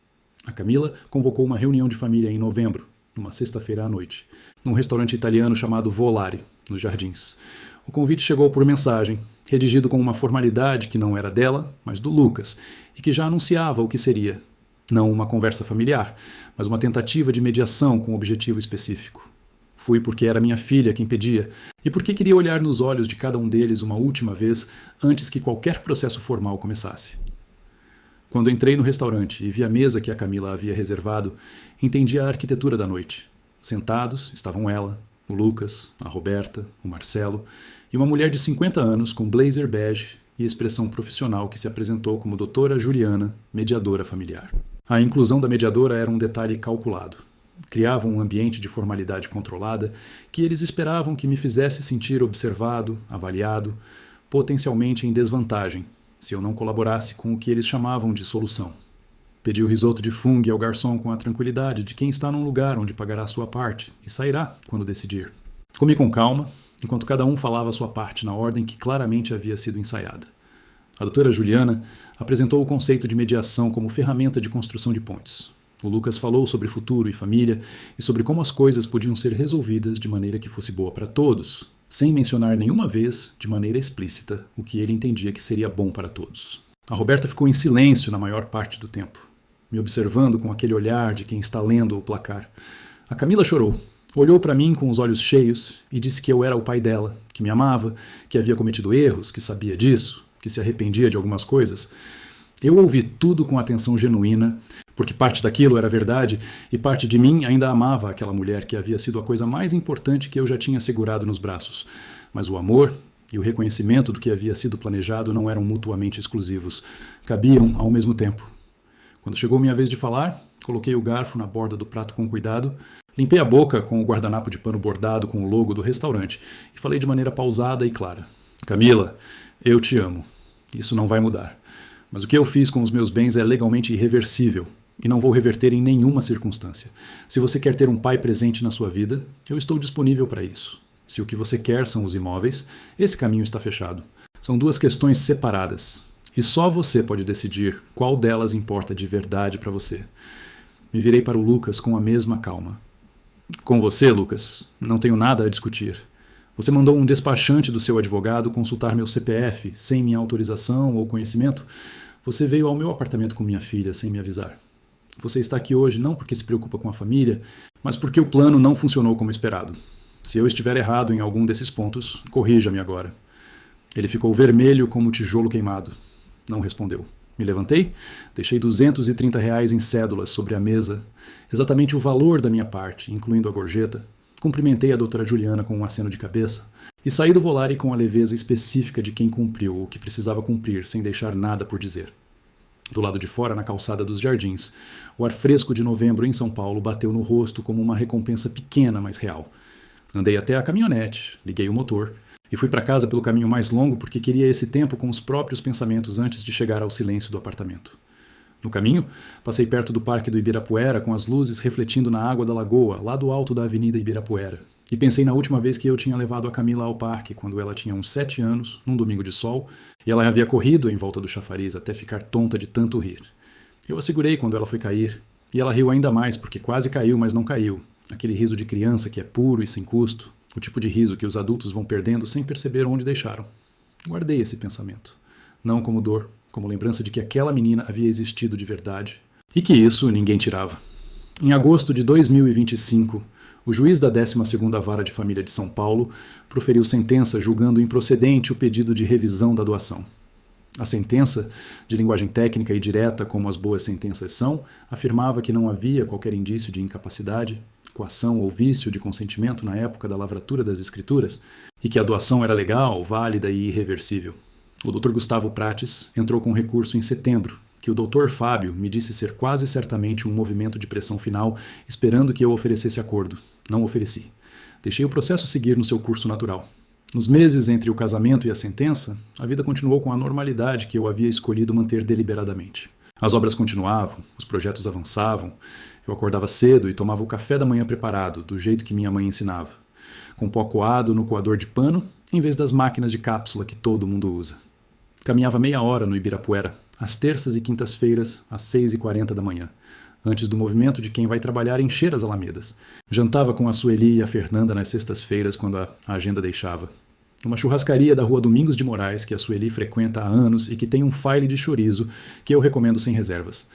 A Camila convocou uma reunião de família em novembro, numa sexta-feira à noite, num restaurante italiano chamado Volare, nos Jardins. O convite chegou por mensagem, redigido com uma formalidade que não era dela, mas do Lucas, e que já anunciava o que seria, não uma conversa familiar, mas uma tentativa de mediação com objetivo específico. Fui porque era minha filha quem pedia, e porque queria olhar nos olhos de cada um deles uma última vez antes que qualquer processo formal começasse. Quando entrei no restaurante e vi a mesa que a Camila havia reservado, entendi a arquitetura da noite. Sentados estavam ela, o Lucas, a Roberta, o Marcelo e uma mulher de 50 anos com blazer bege e expressão profissional que se apresentou como doutora Juliana, mediadora familiar. A inclusão da mediadora era um detalhe calculado. Criava um ambiente de formalidade controlada que eles esperavam que me fizesse sentir observado, avaliado, potencialmente em desvantagem, se eu não colaborasse com o que eles chamavam de solução. Pedi o risoto de fungo ao garçom com a tranquilidade de quem está num lugar onde pagará a sua parte e sairá quando decidir. Comi com calma, enquanto cada um falava a sua parte na ordem que claramente havia sido ensaiada. A doutora Juliana apresentou o conceito de mediação como ferramenta de construção de pontes. O Lucas falou sobre futuro e família e sobre como as coisas podiam ser resolvidas de maneira que fosse boa para todos, sem mencionar nenhuma vez, de maneira explícita, o que ele entendia que seria bom para todos. A Roberta ficou em silêncio na maior parte do tempo, me observando com aquele olhar de quem está lendo o placar. A Camila chorou, olhou para mim com os olhos cheios e disse que eu era o pai dela, que me amava, que havia cometido erros, que sabia disso, que se arrependia de algumas coisas. Eu ouvi tudo com atenção genuína, porque parte daquilo era verdade e parte de mim ainda amava aquela mulher que havia sido a coisa mais importante que eu já tinha segurado nos braços. Mas o amor e o reconhecimento do que havia sido planejado não eram mutuamente exclusivos, cabiam ao mesmo tempo. Quando chegou minha vez de falar, coloquei o garfo na borda do prato com cuidado, limpei a boca com o guardanapo de pano bordado com o logo do restaurante e falei de maneira pausada e clara. Camila, eu te amo. Isso não vai mudar. Mas o que eu fiz com os meus bens é legalmente irreversível e não vou reverter em nenhuma circunstância. Se você quer ter um pai presente na sua vida, eu estou disponível para isso. Se o que você quer são os imóveis, esse caminho está fechado. São 2 questões separadas. E só você pode decidir qual delas importa de verdade para você. Me virei para o Lucas com a mesma calma. Com você, Lucas, não tenho nada a discutir. Você mandou um despachante do seu advogado consultar meu CPF sem minha autorização ou conhecimento. Você veio ao meu apartamento com minha filha sem me avisar. Você está aqui hoje não porque se preocupa com a família, mas porque o plano não funcionou como esperado. Se eu estiver errado em algum desses pontos, corrija-me agora. Ele ficou vermelho como tijolo queimado. Não respondeu. Me levantei, deixei R$ 230 em cédulas sobre a mesa, exatamente o valor da minha parte, incluindo a gorjeta. Cumprimentei a doutora Juliana com um aceno de cabeça e saí do Volare com a leveza específica de quem cumpriu o que precisava cumprir sem deixar nada por dizer. Do lado de fora, na calçada dos Jardins, o ar fresco de novembro em São Paulo bateu no rosto como uma recompensa pequena, mas real. Andei até a caminhonete, liguei o motor e fui para casa pelo caminho mais longo porque queria esse tempo com os próprios pensamentos antes de chegar ao silêncio do apartamento. No caminho, passei perto do Parque do Ibirapuera com as luzes refletindo na água da lagoa, lá do alto da Avenida Ibirapuera. E pensei na última vez que eu tinha levado a Camila ao parque, quando ela tinha uns 7 anos, num domingo de sol, e ela havia corrido em volta do chafariz até ficar tonta de tanto rir. Eu a segurei quando ela foi cair, e ela riu ainda mais porque quase caiu, mas não caiu. Aquele riso de criança que é puro e sem custo, o tipo de riso que os adultos vão perdendo sem perceber onde deixaram. Guardei esse pensamento. Não como dor, como lembrança de que aquela menina havia existido de verdade, E que isso ninguém tirava. Em agosto de 2025, o juiz da 12ª Vara de Família de São Paulo proferiu sentença julgando improcedente o pedido de revisão da doação. A sentença, de linguagem técnica e direta como as boas sentenças são, afirmava que não havia qualquer indício de incapacidade, coação ou vício de consentimento na época da lavratura das escrituras e que a doação era legal, válida e irreversível. O Dr. Gustavo Prates entrou com recurso em setembro, que o Dr. Fábio me disse ser quase certamente um movimento de pressão final, esperando que eu oferecesse acordo. Não ofereci. Deixei o processo seguir no seu curso natural. Nos meses entre o casamento e a sentença, a vida continuou com a normalidade que eu havia escolhido manter deliberadamente. As obras continuavam, os projetos avançavam, eu acordava cedo e tomava o café da manhã preparado, do jeito que minha mãe ensinava, com pó coado no coador de pano, em vez das máquinas de cápsula que todo mundo usa. Caminhava meia hora no Ibirapuera, às terças e quintas-feiras, às 6h40 da manhã, antes do movimento de quem vai trabalhar encher as alamedas. Jantava com a Sueli e a Fernanda nas sextas-feiras, quando a agenda deixava. Numa churrascaria da rua Domingos de Moraes, que a Sueli frequenta há anos e que tem um file de chorizo que eu recomendo sem reservas.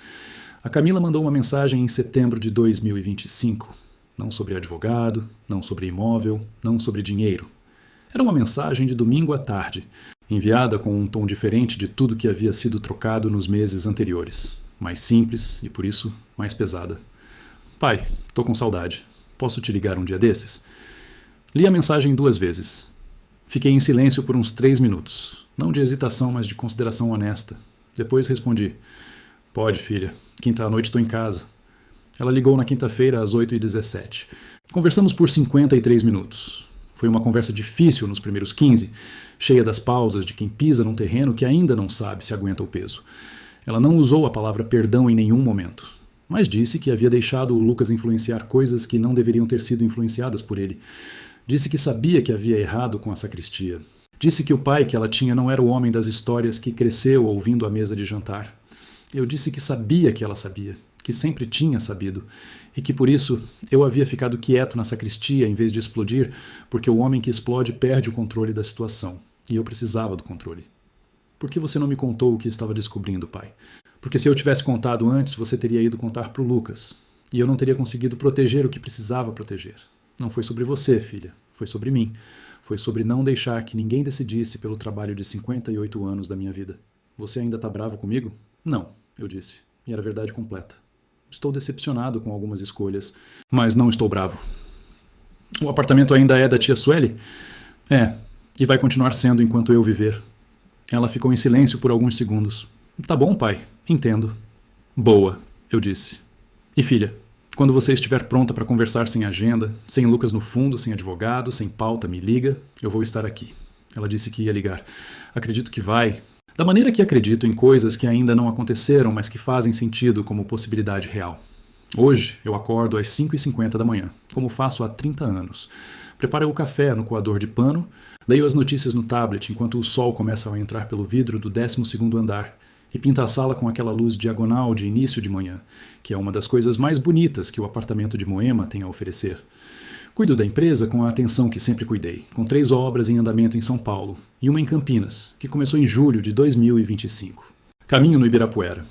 A Camila mandou uma mensagem em setembro de 2025. Não sobre advogado, não sobre imóvel, não sobre dinheiro. Era uma mensagem de domingo à tarde, enviada com um tom diferente de tudo que havia sido trocado nos meses anteriores. Mais simples e, por isso, mais pesada. Pai, tô com saudade. Posso te ligar um dia desses? Li a mensagem 2 vezes. Fiquei em silêncio por uns 3 minutos. Não de hesitação, mas de consideração honesta. Depois respondi. Pode, filha. Quinta à noite estou em casa. Ela ligou na quinta-feira às 8h17. Conversamos por 53 minutos. Foi uma conversa difícil nos primeiros 15, cheia das pausas de quem pisa num terreno que ainda não sabe se aguenta o peso. Ela não usou a palavra perdão em nenhum momento, mas disse que havia deixado o Lucas influenciar coisas que não deveriam ter sido influenciadas por ele. Disse que sabia que havia errado com a sacristia. Disse que o pai que ela tinha não era o homem das histórias que cresceu ouvindo à mesa de jantar. Eu disse que sabia que ela sabia, que sempre tinha sabido, e que por isso eu havia ficado quieto na sacristia em vez de explodir, porque o homem que explode perde o controle da situação, e eu precisava do controle. Por que você não me contou o que estava descobrindo, pai? Porque se eu tivesse contado antes, você teria ido contar para o Lucas, e eu não teria conseguido proteger o que precisava proteger. Não foi sobre você, filha, foi sobre mim. Foi sobre não deixar que ninguém decidisse pelo trabalho de 58 anos da minha vida. Você ainda está bravo comigo? Não, eu disse, e era verdade completa. Estou decepcionado com algumas escolhas, mas não estou bravo. O apartamento ainda é da tia Sueli? É, e vai continuar sendo enquanto eu viver. Ela ficou em silêncio por alguns segundos. Tá bom, pai, entendo. Boa, eu disse. E filha, quando você estiver pronta para conversar sem agenda, sem Lucas no fundo, sem advogado, sem pauta, me liga, eu vou estar aqui. Ela disse que ia ligar. Acredito que vai. Da maneira que acredito em coisas que ainda não aconteceram, mas que fazem sentido como possibilidade real. Hoje eu acordo às 5h50 da manhã, como faço há 30 anos. Preparo o café no coador de pano, leio as notícias no tablet enquanto o sol começa a entrar pelo vidro do 12º andar e pinta a sala com aquela luz diagonal de início de manhã, que é uma das coisas mais bonitas que o apartamento de Moema tem a oferecer. Cuido da empresa com a atenção que sempre cuidei, com 3 obras em andamento em São Paulo e uma em Campinas, que começou em julho de 2025. Caminho no Ibirapuera.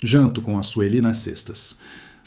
Janto com a Sueli nas sextas.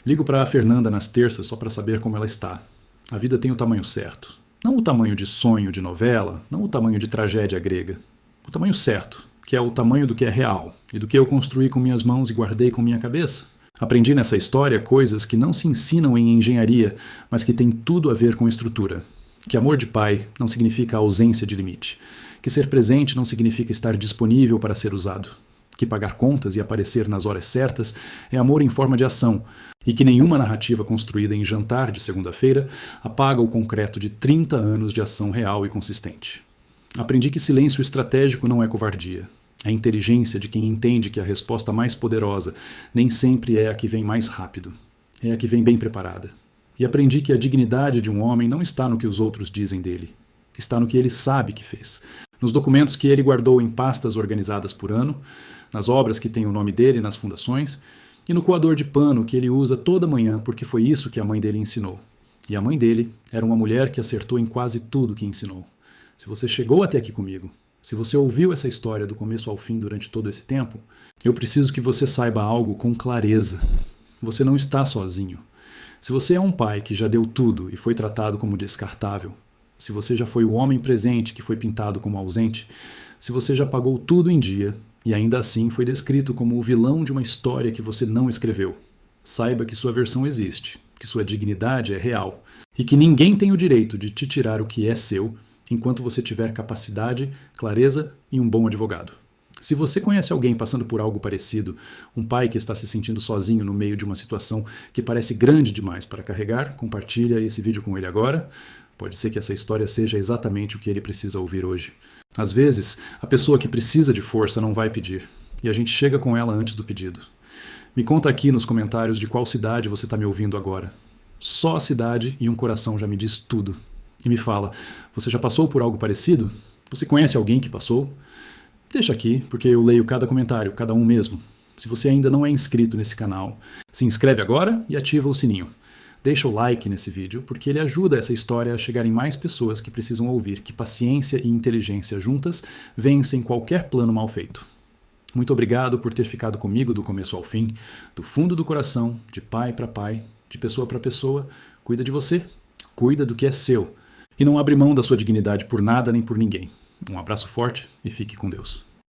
Ligo para a Fernanda nas terças só para saber como ela está. A vida tem o tamanho certo. Não o tamanho de sonho de novela, não o tamanho de tragédia grega. O tamanho certo, que é o tamanho do que é real e do que eu construí com minhas mãos e guardei com minha cabeça. Aprendi nessa história coisas que não se ensinam em engenharia, mas que têm tudo a ver com estrutura. Que amor de pai não significa ausência de limite. Que ser presente não significa estar disponível para ser usado. Que pagar contas e aparecer nas horas certas é amor em forma de ação, e que nenhuma narrativa construída em jantar de segunda-feira apaga o concreto de 30 anos de ação real e consistente. Aprendi que silêncio estratégico não é covardia. É a inteligência de quem entende que a resposta mais poderosa nem sempre é a que vem mais rápido. É a que vem bem preparada. E aprendi que a dignidade de um homem não está no que os outros dizem dele. Está no que ele sabe que fez. Nos documentos que ele guardou em pastas organizadas por ano, nas obras que têm o nome dele nas fundações, e no coador de pano que ele usa toda manhã porque foi isso que a mãe dele ensinou. E a mãe dele era uma mulher que acertou em quase tudo que ensinou. Se você chegou até aqui comigo, se você ouviu essa história do começo ao fim durante todo esse tempo, eu preciso que você saiba algo com clareza. Você não está sozinho. Se você é um pai que já deu tudo e foi tratado como descartável, se você já foi o homem presente que foi pintado como ausente, se você já pagou tudo em dia e ainda assim foi descrito como o vilão de uma história que você não escreveu, saiba que sua versão existe, que sua dignidade é real e que ninguém tem o direito de te tirar o que é seu enquanto você tiver capacidade, clareza e um bom advogado. Se você conhece alguém passando por algo parecido, um pai que está se sentindo sozinho no meio de uma situação que parece grande demais para carregar, compartilha esse vídeo com ele agora. Pode ser que essa história seja exatamente o que ele precisa ouvir hoje. Às vezes, a pessoa que precisa de força não vai pedir, e a gente chega com ela antes do pedido. Me conta aqui nos comentários de qual cidade você está me ouvindo agora. Só a cidade e um coração já me diz tudo. E me fala, você já passou por algo parecido? Você conhece alguém que passou? Deixa aqui, porque eu leio cada comentário, cada um mesmo. Se você ainda não é inscrito nesse canal, se inscreve agora e ativa o sininho. Deixa o like nesse vídeo, porque ele ajuda essa história a chegar em mais pessoas que precisam ouvir que paciência e inteligência juntas vencem qualquer plano mal feito. Muito obrigado por ter ficado comigo do começo ao fim, do fundo do coração, de pai para pai, de pessoa para pessoa. Cuida de você, cuida do que é seu. E não abre mão da sua dignidade por nada nem por ninguém. Um abraço forte e fique com Deus.